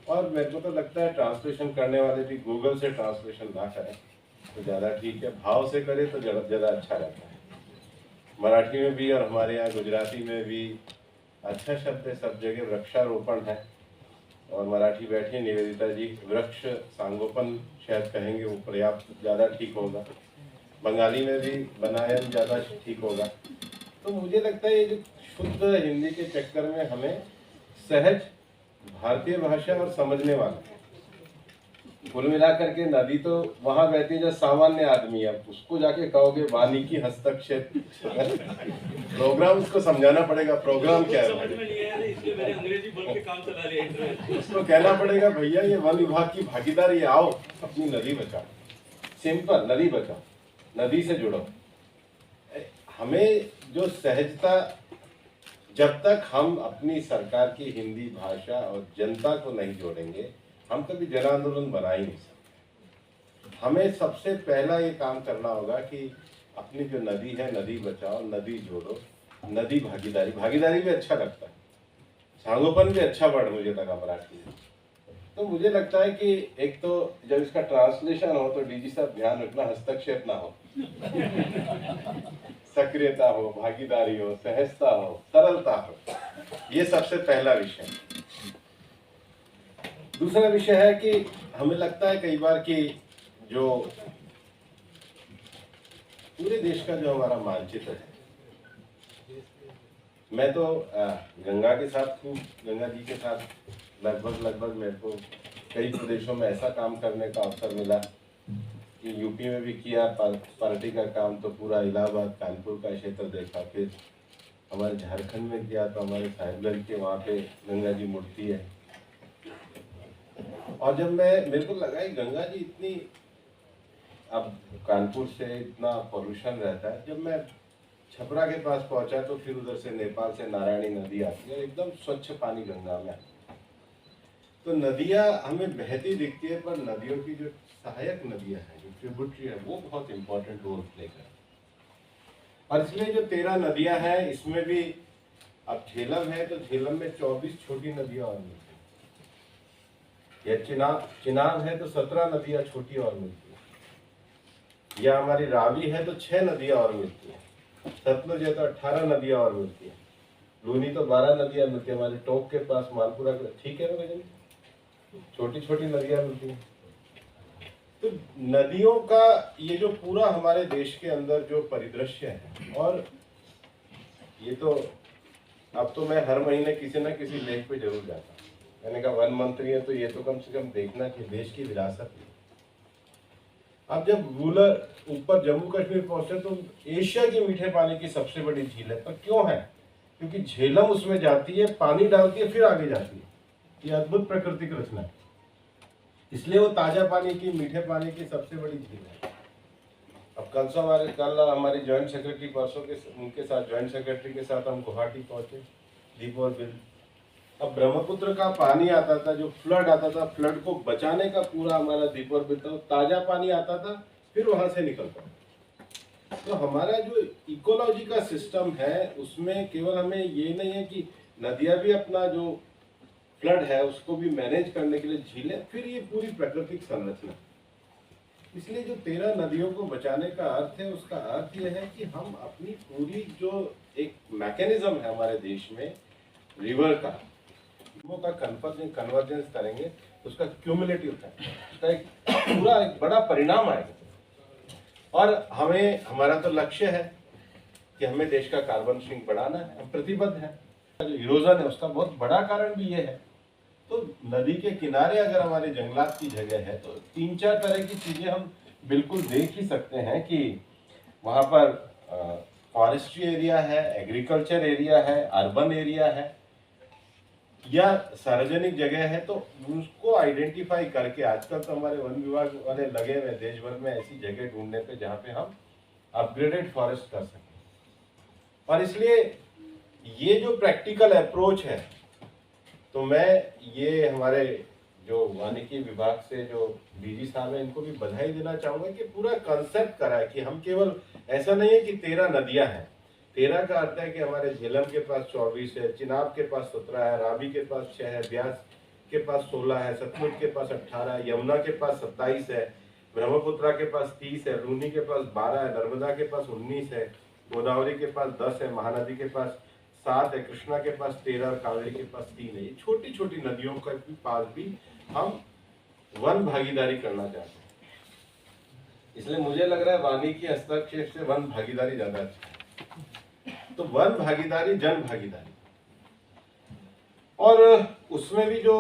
और मेरे को तो लगता है ट्रांसलेशन करने वाले भी गूगल से ट्रांसलेशन ना करें तो ज़्यादा ठीक है, भाव से करें तो ज़्यादा अच्छा रहता है। मराठी में भी और हमारे यहाँ गुजराती में भी अच्छा शब्द है सब जगह, वृक्षारोपण है। और मराठी बैठी निवेदिता जी, वृक्ष सांगोपन शायद कहेंगे, वो पर्याप्त ज़्यादा ठीक होगा। बंगाली में भी बनायन ज़्यादा ठीक होगा। तो मुझे लगता है ये जो शुद्ध हिंदी के चक्कर में हमें सहज भारतीय भाषा और समझने वाला, कुल मिलाकर के नदी तो वहां बहती है जो सामान्य आदमी है, उसको जाके कहोगे वानिकी हस्तक्षेप प्रोग्राम, उसको समझाना पड़ेगा प्रोग्राम क्या है, उसको कहना पड़ेगा भैया ये वन विभाग की भागीदारी है, आओ अपनी नदी बचाओ। सिंपल, नदी बचाओ, नदी से जुड़ो। हमें जो सहजता, जब तक हम अपनी सरकार की हिंदी भाषा और जनता को नहीं जोड़ेंगे, हम कभी जन आंदोलन बना ही नहीं सकते। हमें सबसे पहला ये काम करना होगा कि अपनी जो नदी है, नदी बचाओ, नदी जोड़ो, नदी भागीदारी। भागीदारी भी अच्छा लगता है, सांगोपन भी अच्छा वर्ड मुझे लगा मराठी में। तो मुझे लगता है कि एक तो जब इसका ट्रांसलेशन हो तो डीजी साहब ध्यान रखना, हस्तक्षेप ना हो, सक्रियता हो, भागीदारी हो, सहजता हो, सरलता हो, ये सबसे पहला विषय। दूसरा विषय है कि हमें लगता है कई बार कि जो पूरे देश का जो हमारा मानचित्र है, मैं तो गंगा के साथ खूब, गंगा जी के साथ लगभग मेरे को कई प्रदेशों में ऐसा काम करने का अवसर मिला कि यूपी में भी किया पार्टी का काम, तो पूरा इलाहाबाद कानपुर का क्षेत्र देखा। फिर हमारे झारखंड में किया तो हमारे साहिबगंज के वहाँ पे गंगा जी मूर्ति है। और जब मेरे को लगा कि गंगा जी इतनी, अब कानपुर से इतना पॉल्यूशन रहता है, जब मैं छपरा के पास पहुंचा तो फिर उधर से नेपाल से नारायणी नदी आती है, एकदम स्वच्छ पानी गंगा में। तो नदियां हमें बहती दिखती है, पर नदियों की जो सहायक नदियां हैं, जो ट्रिब्यूटरी है, वो बहुत इंपॉर्टेंट रोल प्ले करती है। और इसलिए जो 13 नदियां हैं, इसमें भी अब झेलम है तो झेलम में 24 छोटी नदियां और मिलती है, या चिनाब है तो 17 नदियां छोटी और मिलती है, या हमारी रावी है तो 6 नदियां और मिलती है, सतलुज है तो 18 नदियां और मिलती है, लूनी तो 12 नदियां मिलती है, हमारे टोक के पास मालपुरा के, ठीक है ना, छोटी छोटी नदियां मिलती हैं। तो नदियों का ये जो पूरा हमारे देश के अंदर जो परिदृश्य है, और ये तो अब तो मैं हर महीने किसी न किसी लेख पे जरूर जाता हूँ। मैंने कहा वन मंत्री है तो ये तो कम से कम देखना कि देश की विरासत है। अब जब रूलर ऊपर जम्मू कश्मीर पहुंचे तो एशिया की मीठे पानी की सबसे बड़ी झील है। पर क्यों है? क्योंकि झेलम उसमें जाती है, पानी डालती है, फिर आगे जाती है। ये अद्भुत प्राकृतिक रचना है, इसलिए वो ताजा पानी की, मीठे पानी की सबसे बड़ी झील है। अब कल हमारी ज्वाइंट सेक्रेटरी, परसों के उनके साथ ज्वाइंट सेक्रेटरी के साथ हम गुवाहाटी पहुंचे, दीपोर बिल। अब ब्रह्मपुत्र का पानी आता था, जो फ्लड आता था, फ्लड को बचाने का पूरा हमारा दीपोर बिल था, ताजा पानी आता था, फिर वहां से निकलता। तो हमारा जो इकोलॉजी का सिस्टम है, उसमें केवल हमें ये नहीं है कि नदियां भी अपना जो फ्लड है उसको भी मैनेज करने के लिए झीलें, फिर ये पूरी प्राकृतिक संरचना। इसलिए जो 13 नदियों को बचाने का अर्थ है, उसका अर्थ ये है कि हम अपनी पूरी जो एक मैकेनिज्म है हमारे देश में रिवर का, वो का कन्वर्जेंस करेंगे तो उसका क्यूमुलेटिव इफेक्ट, उसका एक पूरा एक बड़ा परिणाम आएगा। और हमें, हमारा तो लक्ष्य है कि हमें देश का कार्बन सिंक बढ़ाना है, हम प्रतिबद्ध हैं। जो इरोजन है उसका बहुत बड़ा कारण भी ये है। तो नदी के किनारे अगर हमारे जंगलात की जगह है तो 3-4 तरह की चीजें हम बिल्कुल देख ही सकते हैं कि वहाँ पर फॉरेस्ट्री एरिया है, एग्रीकल्चर एरिया है, अर्बन एरिया है, या सार्वजनिक जगह है, तो उसको आइडेंटिफाई करके आजकल तो हमारे वन विभाग वाले लगे हुए देश भर में ऐसी जगह ढूंढने पे जहाँ पे हम अपग्रेडेड फॉरेस्ट कर सकें। और इसलिए ये जो प्रैक्टिकल अप्रोच है, तो मैं ये हमारे जो वानिकी विभाग से जो डीजी साहब हैं, इनको भी बधाई देना चाहूँगा कि पूरा कंसेप्ट करा है कि हम केवल, ऐसा नहीं है कि 13 नदियाँ हैं। 13 का अर्थ है कि हमारे झेलम के पास 24 है, चिनाब के पास 17 है, रावी के पास 6 है, ब्यास के पास 16 है, सतलुज के पास 18 है, यमुना के पास 27 है, ब्रह्मपुत्रा के पास 30 है, लूनी के पास 12 है, नर्मदा के पास 19 है, गोदावरी के पास 10 है, महानदी के पास 7 है, कृष्णा के पास 13 और कावेरी के पास 3 है। ये छोटी छोटी नदियों के पास भी हम वन भागीदारी करना चाहते हैं। इसलिए मुझे लग रहा है वानिकी हस्तक्षेप से वन भागीदारी ज्यादा अच्छा है। तो वन भागीदारी, जन भागीदारी, और उसमें भी जो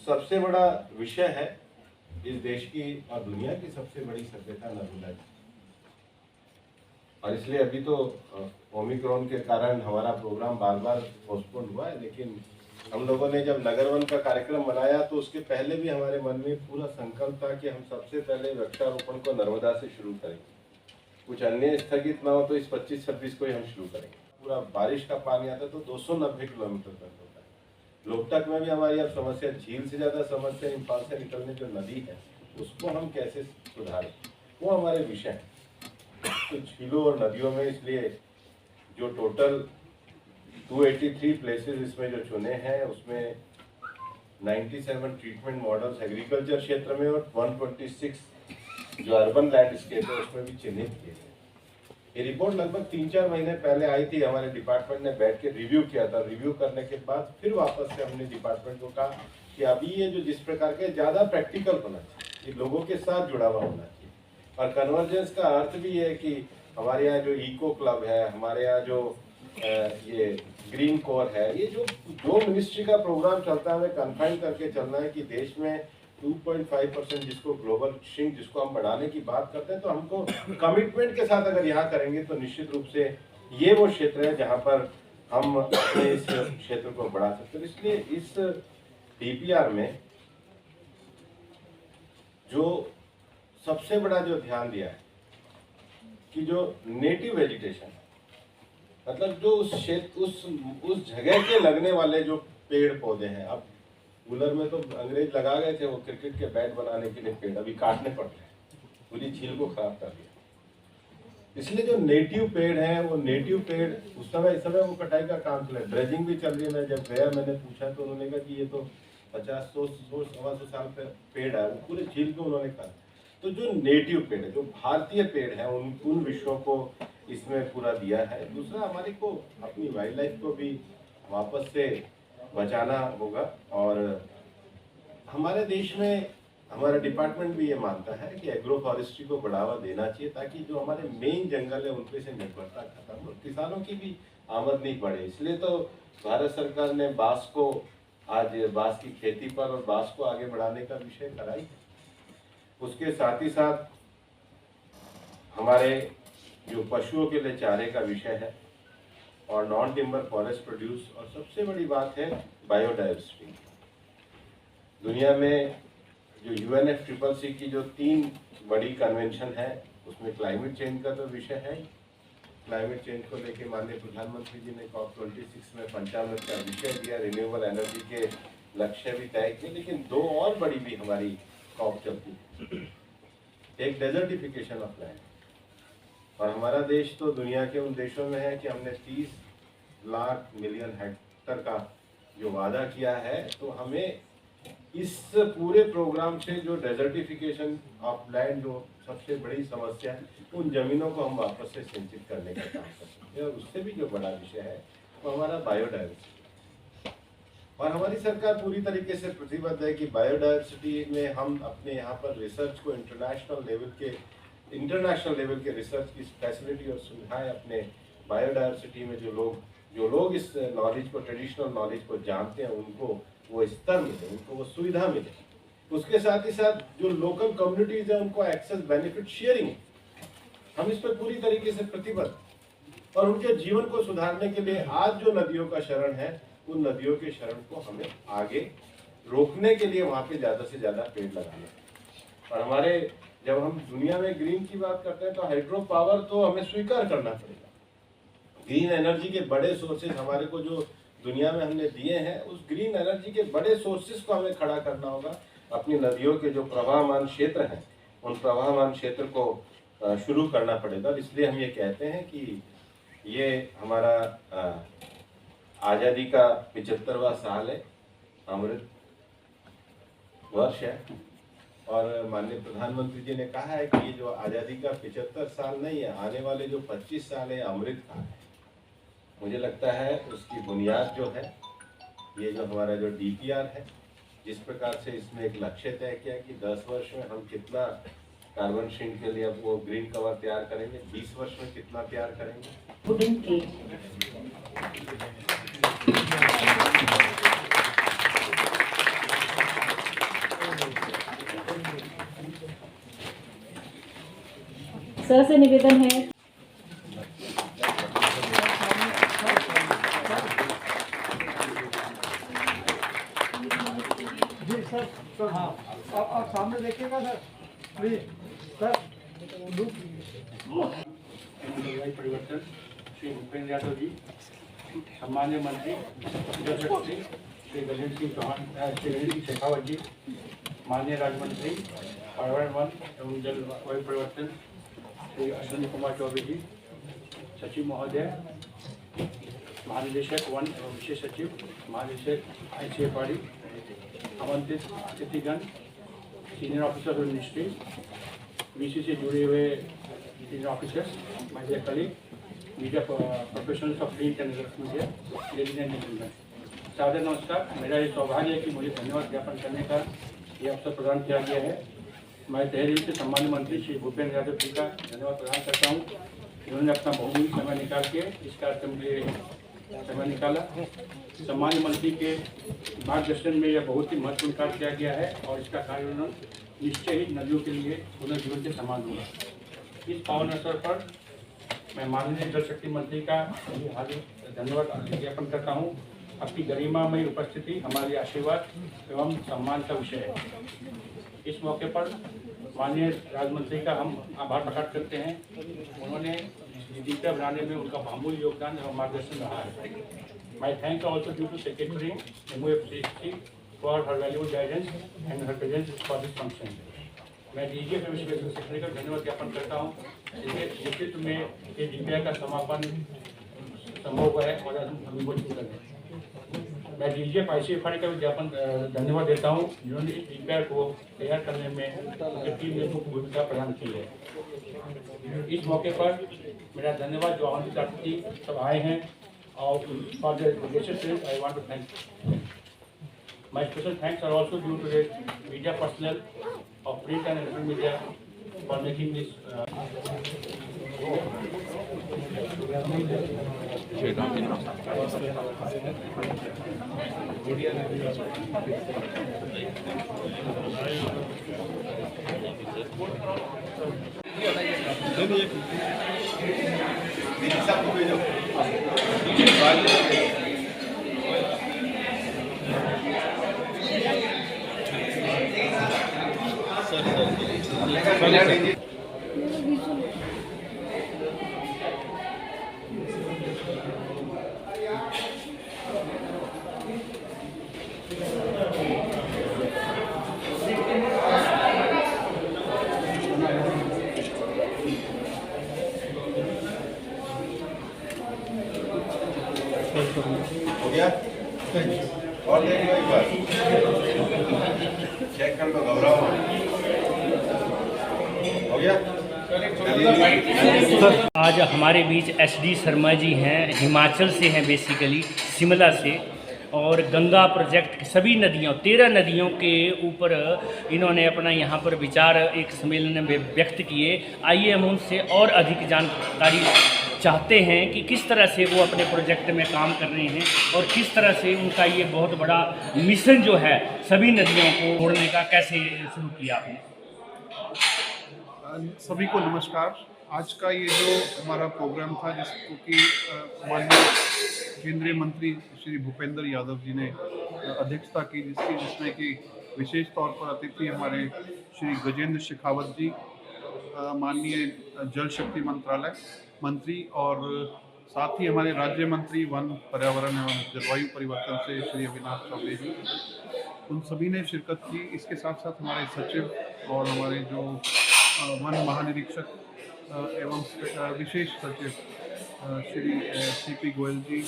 सबसे बड़ा विषय है इस देश की और दुनिया की सबसे बड़ी सभ्यता नर्मदा जी। और इसलिए अभी तो ओमिक्रॉन के कारण हमारा प्रोग्राम बार बार पोस्टपोन हुआ है, लेकिन हम लोगों ने जब नगर वन का कार्यक्रम बनाया तो उसके पहले भी हमारे मन में पूरा संकल्प था कि हम सबसे पहले वृक्षारोपण को नर्मदा से शुरू करेंगे। कुछ अन्य स्थगित ना हो तो इस 25-26 को ही हम शुरू करेंगे। पूरा बारिश का पानी आता है तो 290 किलोमीटर तक होता है। लोकटक में भी हमारी अब समस्या, झील से ज़्यादा समस्या इम्फाल से निकलने जो नदी है उसको हम कैसे सुधारें, वो हमारे विषय हैं। तो झीलों और नदियों में इसलिए जो टोटल 283 प्लेसेस इसमें जो चुने हैं उसमें 97 ट्रीटमेंट मॉडल्स एग्रीकल्चर क्षेत्र में और 126 जो अर्बन लैंडस्केप है उसमें भी चिन्हित किए गए। ये रिपोर्ट लगभग 3-4 महीने पहले आई थी, हमारे डिपार्टमेंट ने बैठ के रिव्यू किया था। रिव्यू करने के बाद फिर वापस से हमने डिपार्टमेंट को कहा कि अभी ये जो जिस प्रकार के ज़्यादा प्रैक्टिकल होना चाहिए, ये लोगों के साथ जुड़ा हुआ होना चाहिए। और कन्वर्जेंस का अर्थ भी है कि हमारे यहाँ जो इको क्लब है, हमारे यहाँ जो ये ग्रीन कोर है, ये जो मिनिस्ट्री का प्रोग्राम चलता है हमें कन्फाइन करके चलना है कि देश में 2.5% जिसको ग्लोबल श्रिंक जिसको हम बढ़ाने की बात करते हैं, तो हमको कमिटमेंट के साथ अगर यहाँ करेंगे तो निश्चित रूप से ये वो क्षेत्र है जहाँ पर हम अपने इस क्षेत्र को बढ़ा सकते हैं। इसलिए इस डीपीआर में जो सबसे बड़ा जो ध्यान दिया है कि जो नेटिव वेजिटेशन, मतलब जो उस क्षेत्र उस जगह के लगने वाले जो पेड़ पौधे हैं, अब कूलर में तो अंग्रेज लगा गए थे वो क्रिकेट के बैट बनाने के लिए पेड़, अभी काटने पड़ रहे हैं, पूरी झील को खराब कर दिया। इसलिए जो नेटिव पेड़ हैं वो नेटिव पेड़ इस समय वो कटाई का काम चल रहा है, ड्रेजिंग भी चल रही है। मैं जब गया मैंने पूछा तो उन्होंने कहा कि ये तो 50-100 साल पेड़ है, वो पूरे झील को उन्होंने कहा। तो जो नेटिव पेड़ है, जो भारतीय पेड़ है, उन विषयों को इसमें पूरा दिया है। दूसरा हमारे को अपनी वाइल्ड लाइफ को भी वापस से बचाना होगा और हमारे देश में हमारा डिपार्टमेंट भी ये मानता है कि एग्रो फॉरेस्ट्री को बढ़ावा देना चाहिए ताकि जो हमारे मेन जंगल है उन पे से निर्भरता खत्म और किसानों की भी आमदनी बढ़े। इसलिए तो भारत सरकार ने बांस को आज बांस की खेती पर और बांस को आगे बढ़ाने का विषय कराई है। उसके साथ ही साथ हमारे जो पशुओं के लिए चारे का विषय है और नॉन टिम्बर फॉरेस्ट प्रोड्यूस, और सबसे बड़ी बात है बायोडाइवर्सिटी। दुनिया में जो UNFCCC की जो 3 बड़ी कन्वेंशन है उसमें क्लाइमेट चेंज का तो विषय है। क्लाइमेट चेंज को लेके माननीय प्रधानमंत्री जी ने COP26 में 55 का विषय दिया, रिन्यूएबल एनर्जी के लक्ष्य भी तय किए, लेकिन 2 और बड़ी भी हमारी COP चलती है। एक डेजर्टिफिकेशन ऑफ लैंड, और हमारा देश तो दुनिया के उन देशों में है कि हमने 30 लाख मिलियन हेक्टर का जो वादा किया है, तो हमें इस पूरे प्रोग्राम से जो डेजर्टिफिकेशन ऑफ लैंड जो सबसे बड़ी समस्या है, उन जमीनों को हम वापस से सिंचित करने का काम कर सकते हैं। और उससे भी जो बड़ा विषय है वो हमारा बायोडाइवर्सिटी, और हमारी सरकार पूरी तरीके से प्रतिबद्ध है कि बायोडाइवर्सिटी में हम अपने यहाँ पर रिसर्च को इंटरनेशनल लेवल के रिसर्च की फैसिलिटी और सुविधाएं अपने बायोडाइवर्सिटी में जो लोग इस नॉलेज को, ट्रेडिशनल नॉलेज को जानते हैं, उनको वो स्तर मिले, उनको वो सुविधा मिले। उसके साथ ही साथ जो लोकल कम्युनिटीज है उनको एक्सेस बेनिफिट शेयरिंग, हम इस पर पूरी तरीके से प्रतिबद्ध, और उनके जीवन को सुधारने के लिए आज जो नदियों का शरण है उन नदियों के शरण को हमें आगे रोकने के लिए वहाँ पे ज़्यादा से ज़्यादा पेड़ लगाने। और हमारे जब हम दुनिया में ग्रीन की बात करते हैं तो हाइड्रो पावर तो हमें स्वीकार करना पड़ेगा। ग्रीन एनर्जी के बड़े सोर्सेज हमारे को जो दुनिया में हमने दिए हैं, उस ग्रीन एनर्जी के बड़े सोर्सेज को हमें खड़ा करना होगा। अपनी नदियों के जो प्रवाहमान क्षेत्र हैं उन प्रवाहमान क्षेत्र को शुरू करना पड़ेगा। इसलिए हम ये कहते हैं कि ये हमारा आज़ादी का 75वां साल है, अमृत वर्ष है, और माननीय प्रधानमंत्री जी ने कहा है कि ये जो आज़ादी का 75 साल नहीं है, आने वाले जो 25 साल है अमृत काल है। मुझे लगता है उसकी बुनियाद जो है ये जो हमारा जो DPR है, जिस प्रकार से इसमें एक लक्ष्य तय किया कि 10 वर्ष में हम कितना कार्बन श्रिंक के लिए अब वो ग्रीन कवर तैयार करेंगे, 20 वर्ष में कितना तैयार करेंगे। Wooden plate. सर से निवेदन है जी सर, हाँ आप सामने देखिएगा सर, प्लीज सर। जलवायु परिवर्तन श्री भूपेंद्र यादव जी, सम्मान्य मंत्री जल शक्ति श्री गजेंद्र सिंह चौहान, श्री गजेंद्र सिंह शेखावत जी, माननीय राज्य मंत्री पर्यावरण वन एवं जलवायु परिवर्तन श्री अश्विनी कुमार चौबे जी, सचिव महोदय, महानिदेशक वन एवं विशेष सचिव, महानिदेशक ICFRE, आमंत्रित अतिथिगण, सीनियर ऑफिसर मिनिस्ट्री, VC से जुड़े हुए senior officers, my dear colleague, media professionals of print and electronic media, ladies and gentleman, सादर नमस्कार। मेरा ये सौभाग्य है कि मुझे धन्यवाद ज्ञापन करने का ये अवसर प्रदान किया गया है। मैं तहे दिल से सम्मान्य मंत्री श्री भूपेंद्र यादव जी का धन्यवाद प्रदान करता हूँ। इन्होंने अपना बहुमूल्य समय निकाल के इस कार्यक्रम के लिए समय निकाला। सम्मान्य मंत्री के मार्गदर्शन में यह बहुत ही महत्वपूर्ण कार्य किया गया है और इसका कार्यान्वयन निश्चय ही नदियों के लिए पुनर्जीवन के समान होगा। इस पावन अवसर पर मैं माननीय जल शक्ति मंत्री का हार्दिक धन्यवाद ज्ञापन करता हूँ। आपकी गरिमामयी उपस्थिति हमारे आशीर्वाद एवं सम्मान का विषय है। इस मौके पर माननीय राज्य मंत्री का हम आभार प्रकट करते हैं। उन्होंने दीपिका बनाने में उनका बहुमूल्य योगदान एवं मार्गदर्शन रहा है। My thanks also due to secretary MOFCC for her valuable guidance and her presence for this function. मैं DGF एडमिनिस्ट्रेशन सेक्रेटरी का धन्यवाद ज्ञापन करता हूँ। इसके नेतृत्व में ये DPI का समापन संभव हुआ है और हम अभिभूत कर रहे हैं। मैं DGF ICFRE का भी ज्ञापन धन्यवाद देता हूँ, जिन्होंने इस DPI को तैयार करने में उनकी टीम ने मुख्य भूमिका प्रदान की है। इस मौके पर मेरा धन्यवाद जो आमंत्रित अतिथि सब आए हैं और for the delegation I want to thank. My special thanks are also due to the media personnel of print and electronic media for making this. हो गया? और देख लो एक बार, चेक कर लो, घबराओ। हो गया? आज हमारे बीच SD शर्मा जी हैं, हिमाचल से हैं, बेसिकली शिमला से, और गंगा प्रोजेक्ट सभी नदियों 13 नदियों के ऊपर इन्होंने अपना यहाँ पर विचार एक सम्मेलन में व्यक्त किए। आइए हम उनसे और अधिक जानकारी चाहते हैं कि किस तरह से वो अपने प्रोजेक्ट में काम कर रहे हैं और किस तरह से उनका ये बहुत बड़ा मिशन जो है सभी नदियों को जोड़ने का कैसे शुरू किया आपने। सभी को नमस्कार। आज का ये जो हमारा प्रोग्राम था जिसको कि माननीय केंद्रीय मंत्री श्री भूपेंद्र यादव जी ने अध्यक्षता की, जिसमें कि विशेष तौर पर अतिथि हमारे श्री गजेंद्र शेखावत जी, माननीय जल शक्ति मंत्रालय मंत्री, और साथ ही हमारे राज्य मंत्री वन, पर्यावरण एवं जलवायु परिवर्तन से श्री अविनाश चौबे जी, उन सभी ने शिरकत की। इसके साथ साथ हमारे सचिव और हमारे जो वन महानिरीक्षक एवं विशेष सचिव श्री CP गोयल जी,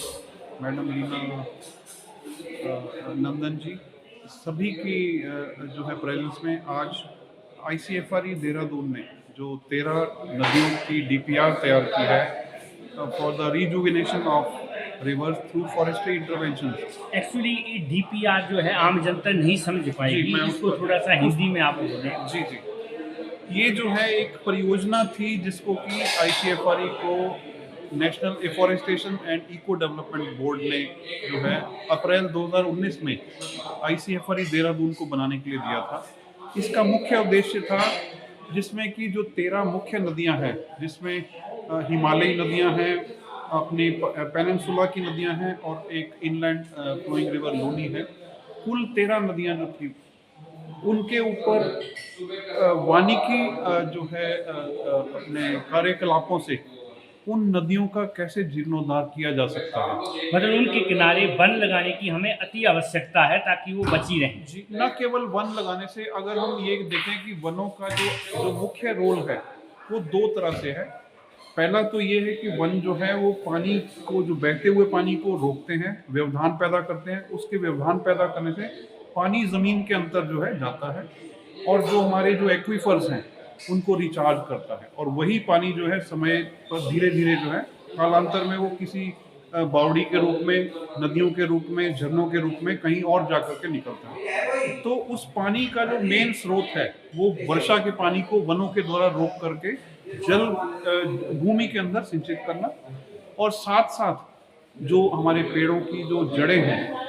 मैडम लीना नंदन जी, सभी की जो है प्रेजेंस में आज ICFRE देहरादून ने जो 13 नदियों की DPR तैयार की है for the rejuvenation of reverse through forestry intervention. Actually DPR जो है आम जनता नहीं समझ पाएगी, इसको थोड़ा सा हिंदी में आप बोलें। जी जी, ये जो है एक परियोजना थी जिसको कि ICFRE को national afforestation and eco development board ने जो है अप्रैल 2019 में ICFRE देहरादून को बनाने के लिए दिया था। इसका मुख्य उद्देश्य था जिसमें कि जो 13 मुख्य नदियां हैं, जिसमें हिमालयी नदियां हैं, अपनी पेनिनसुला की नदियां हैं और एक इनलैंड फ्लोइंग रिवर लोनी है, कुल 13 नदियां जो थी उनके ऊपर वानिकी जो है अपने कार्यकलापों से उन नदियों का कैसे जीर्णोद्धार किया जा सकता है। मतलब उनके किनारे वन लगाने की हमें अति आवश्यकता है ताकि वो बची रहें। जी, न केवल वन लगाने से, अगर हम ये देखें कि वनों का जो मुख्य रोल है वो दो तरह से है। पहला तो ये है कि वन जो है वो पानी को, जो बहते हुए पानी को रोकते हैं, व्यवधान पैदा करते हैं। उसके व्यवधान पैदा करने से पानी ज़मीन के अंदर जो है जाता है और जो हमारे जो एक्वीफर्स हैं उनको रिचार्ज करता है, और वही पानी जो है समय पर धीरे धीरे जो है कालांतर में वो किसी बावड़ी के रूप में, नदियों के रूप में, झरनों के रूप में कहीं और जाकर के निकलता है। तो उस पानी का जो मेन स्रोत है वो वर्षा के पानी को वनों के द्वारा रोक करके जल भूमि के अंदर सिंचित करना, और साथ साथ जो हमारे पेड़ों की जो जड़ें हैं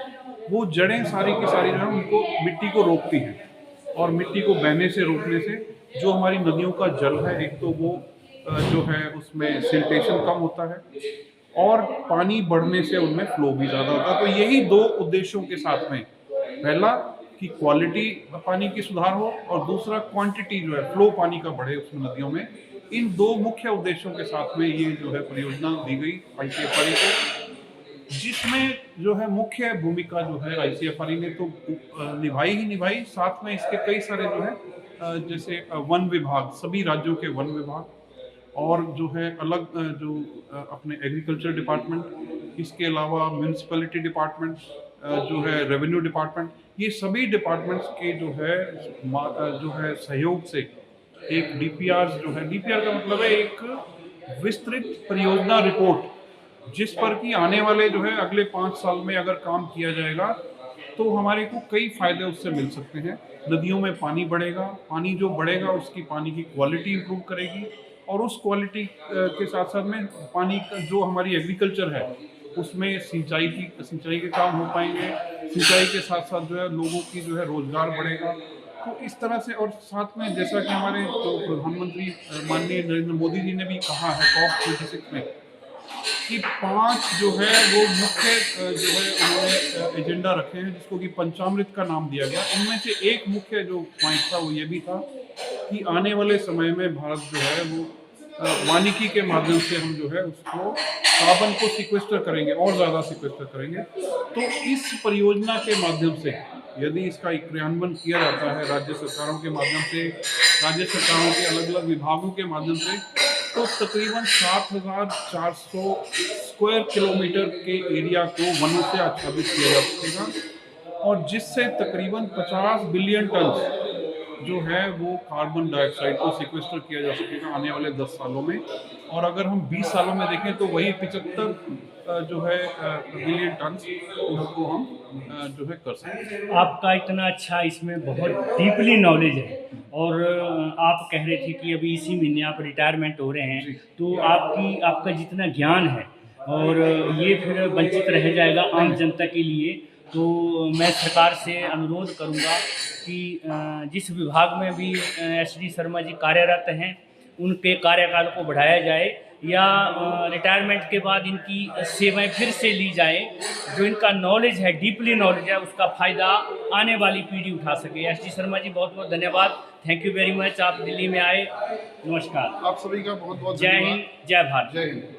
वो जड़ें सारी की सारी जो है उनको मिट्टी को रोकती हैं, और मिट्टी को बहने से रोकने से जो हमारी नदियों का जल है, एक तो वो जो है उसमें सिल्टेशन कम होता है और पानी बढ़ने से उनमें फ्लो भी ज़्यादा होता है। तो यही दो उद्देश्यों के साथ में, पहला कि क्वालिटी पानी की सुधार हो और दूसरा क्वांटिटी जो है फ्लो पानी का बढ़े उसमें नदियों में। इन दो मुख्य उद्देश्यों के साथ में ये जो है परियोजना दी गई ICFRE को, जिसमें जो है मुख्य भूमिका जो है ICFRE ने तो निभाई ही निभाई, साथ में इसके कई सारे जो है जैसे वन विभाग, सभी राज्यों के वन विभाग और जो है अलग जो अपने एग्रीकल्चर डिपार्टमेंट, इसके अलावा म्यूनिसिपैलिटी डिपार्टमेंट, जो है रेवेन्यू डिपार्टमेंट, ये सभी डिपार्टमेंट्स के जो है सहयोग से एक DPR जो है, DPR का मतलब है एक विस्तृत परियोजना रिपोर्ट, जिस पर कि आने वाले जो है अगले 5 साल में अगर काम किया जाएगा तो हमारे को कई फायदे उससे मिल सकते हैं। नदियों में पानी बढ़ेगा, पानी जो बढ़ेगा उसकी पानी की क्वालिटी इंप्रूव करेगी, और उस क्वालिटी के साथ साथ में पानी का जो हमारी एग्रीकल्चर है उसमें सिंचाई के काम हो पाएंगे। सिंचाई के साथ साथ जो है लोगों की जो है रोजगार बढ़ेगा। तो इस तरह से, और साथ में जैसा कि हमारे तो प्रधानमंत्री माननीय नरेंद्र मोदी जी ने भी कहा है COP26 में कि 5 जो है वो मुख्य जो है उन्होंने एजेंडा रखे हैं, जिसको कि पंचामृत का नाम दिया गया। उनमें से एक मुख्य जो पॉइंट था वो ये भी था कि आने वाले समय में भारत जो है वो वानिकी के माध्यम से हम जो है उसको कार्बन को सिक्वेस्टर करेंगे और ज़्यादा सिक्वेस्टर करेंगे। तो इस परियोजना के माध्यम से यदि इसका क्रियान्वयन किया जाता है राज्य सरकारों के माध्यम से, राज्य सरकारों के अलग अलग विभागों के माध्यम से, तो तकरीबन 7,400 स्क्वायर किलोमीटर के एरिया को वनों से आच्छादित किया जा सकेगा, और जिससे तकरीबन 50 बिलियन टन जो है वो कार्बन डाइऑक्साइड को सिक्वेस्टर किया जा सकेगा आने वाले 10 सालों में। और अगर हम 20 सालों में देखें तो वही 75 जो है बिलियन टन उसको हम जो है कर सकते हैं। आपका इतना अच्छा इसमें बहुत डीपली नॉलेज है, और आप कह रहे थे कि अभी इसी महीने आप रिटायरमेंट हो रहे हैं, तो आपका जितना ज्ञान है और ये फिर वंचित रह जाएगा आम जनता के लिए। तो मैं सरकार से अनुरोध करूंगा कि जिस विभाग में भी SD शर्मा जी कार्यरत हैं उनके कार्यकाल को बढ़ाया जाए, या रिटायरमेंट के बाद इनकी सेवाएं फिर से ली जाए। जो इनका नॉलेज है, डीपली नॉलेज है, उसका फ़ायदा आने वाली पीढ़ी उठा सके। SD शर्मा जी बहुत बहुत धन्यवाद, थैंक यू वेरी मच, आप दिल्ली में आए। नमस्कार, आप सभी का बहुत बहुत जय हिंद, जय भारत। जय हिंद।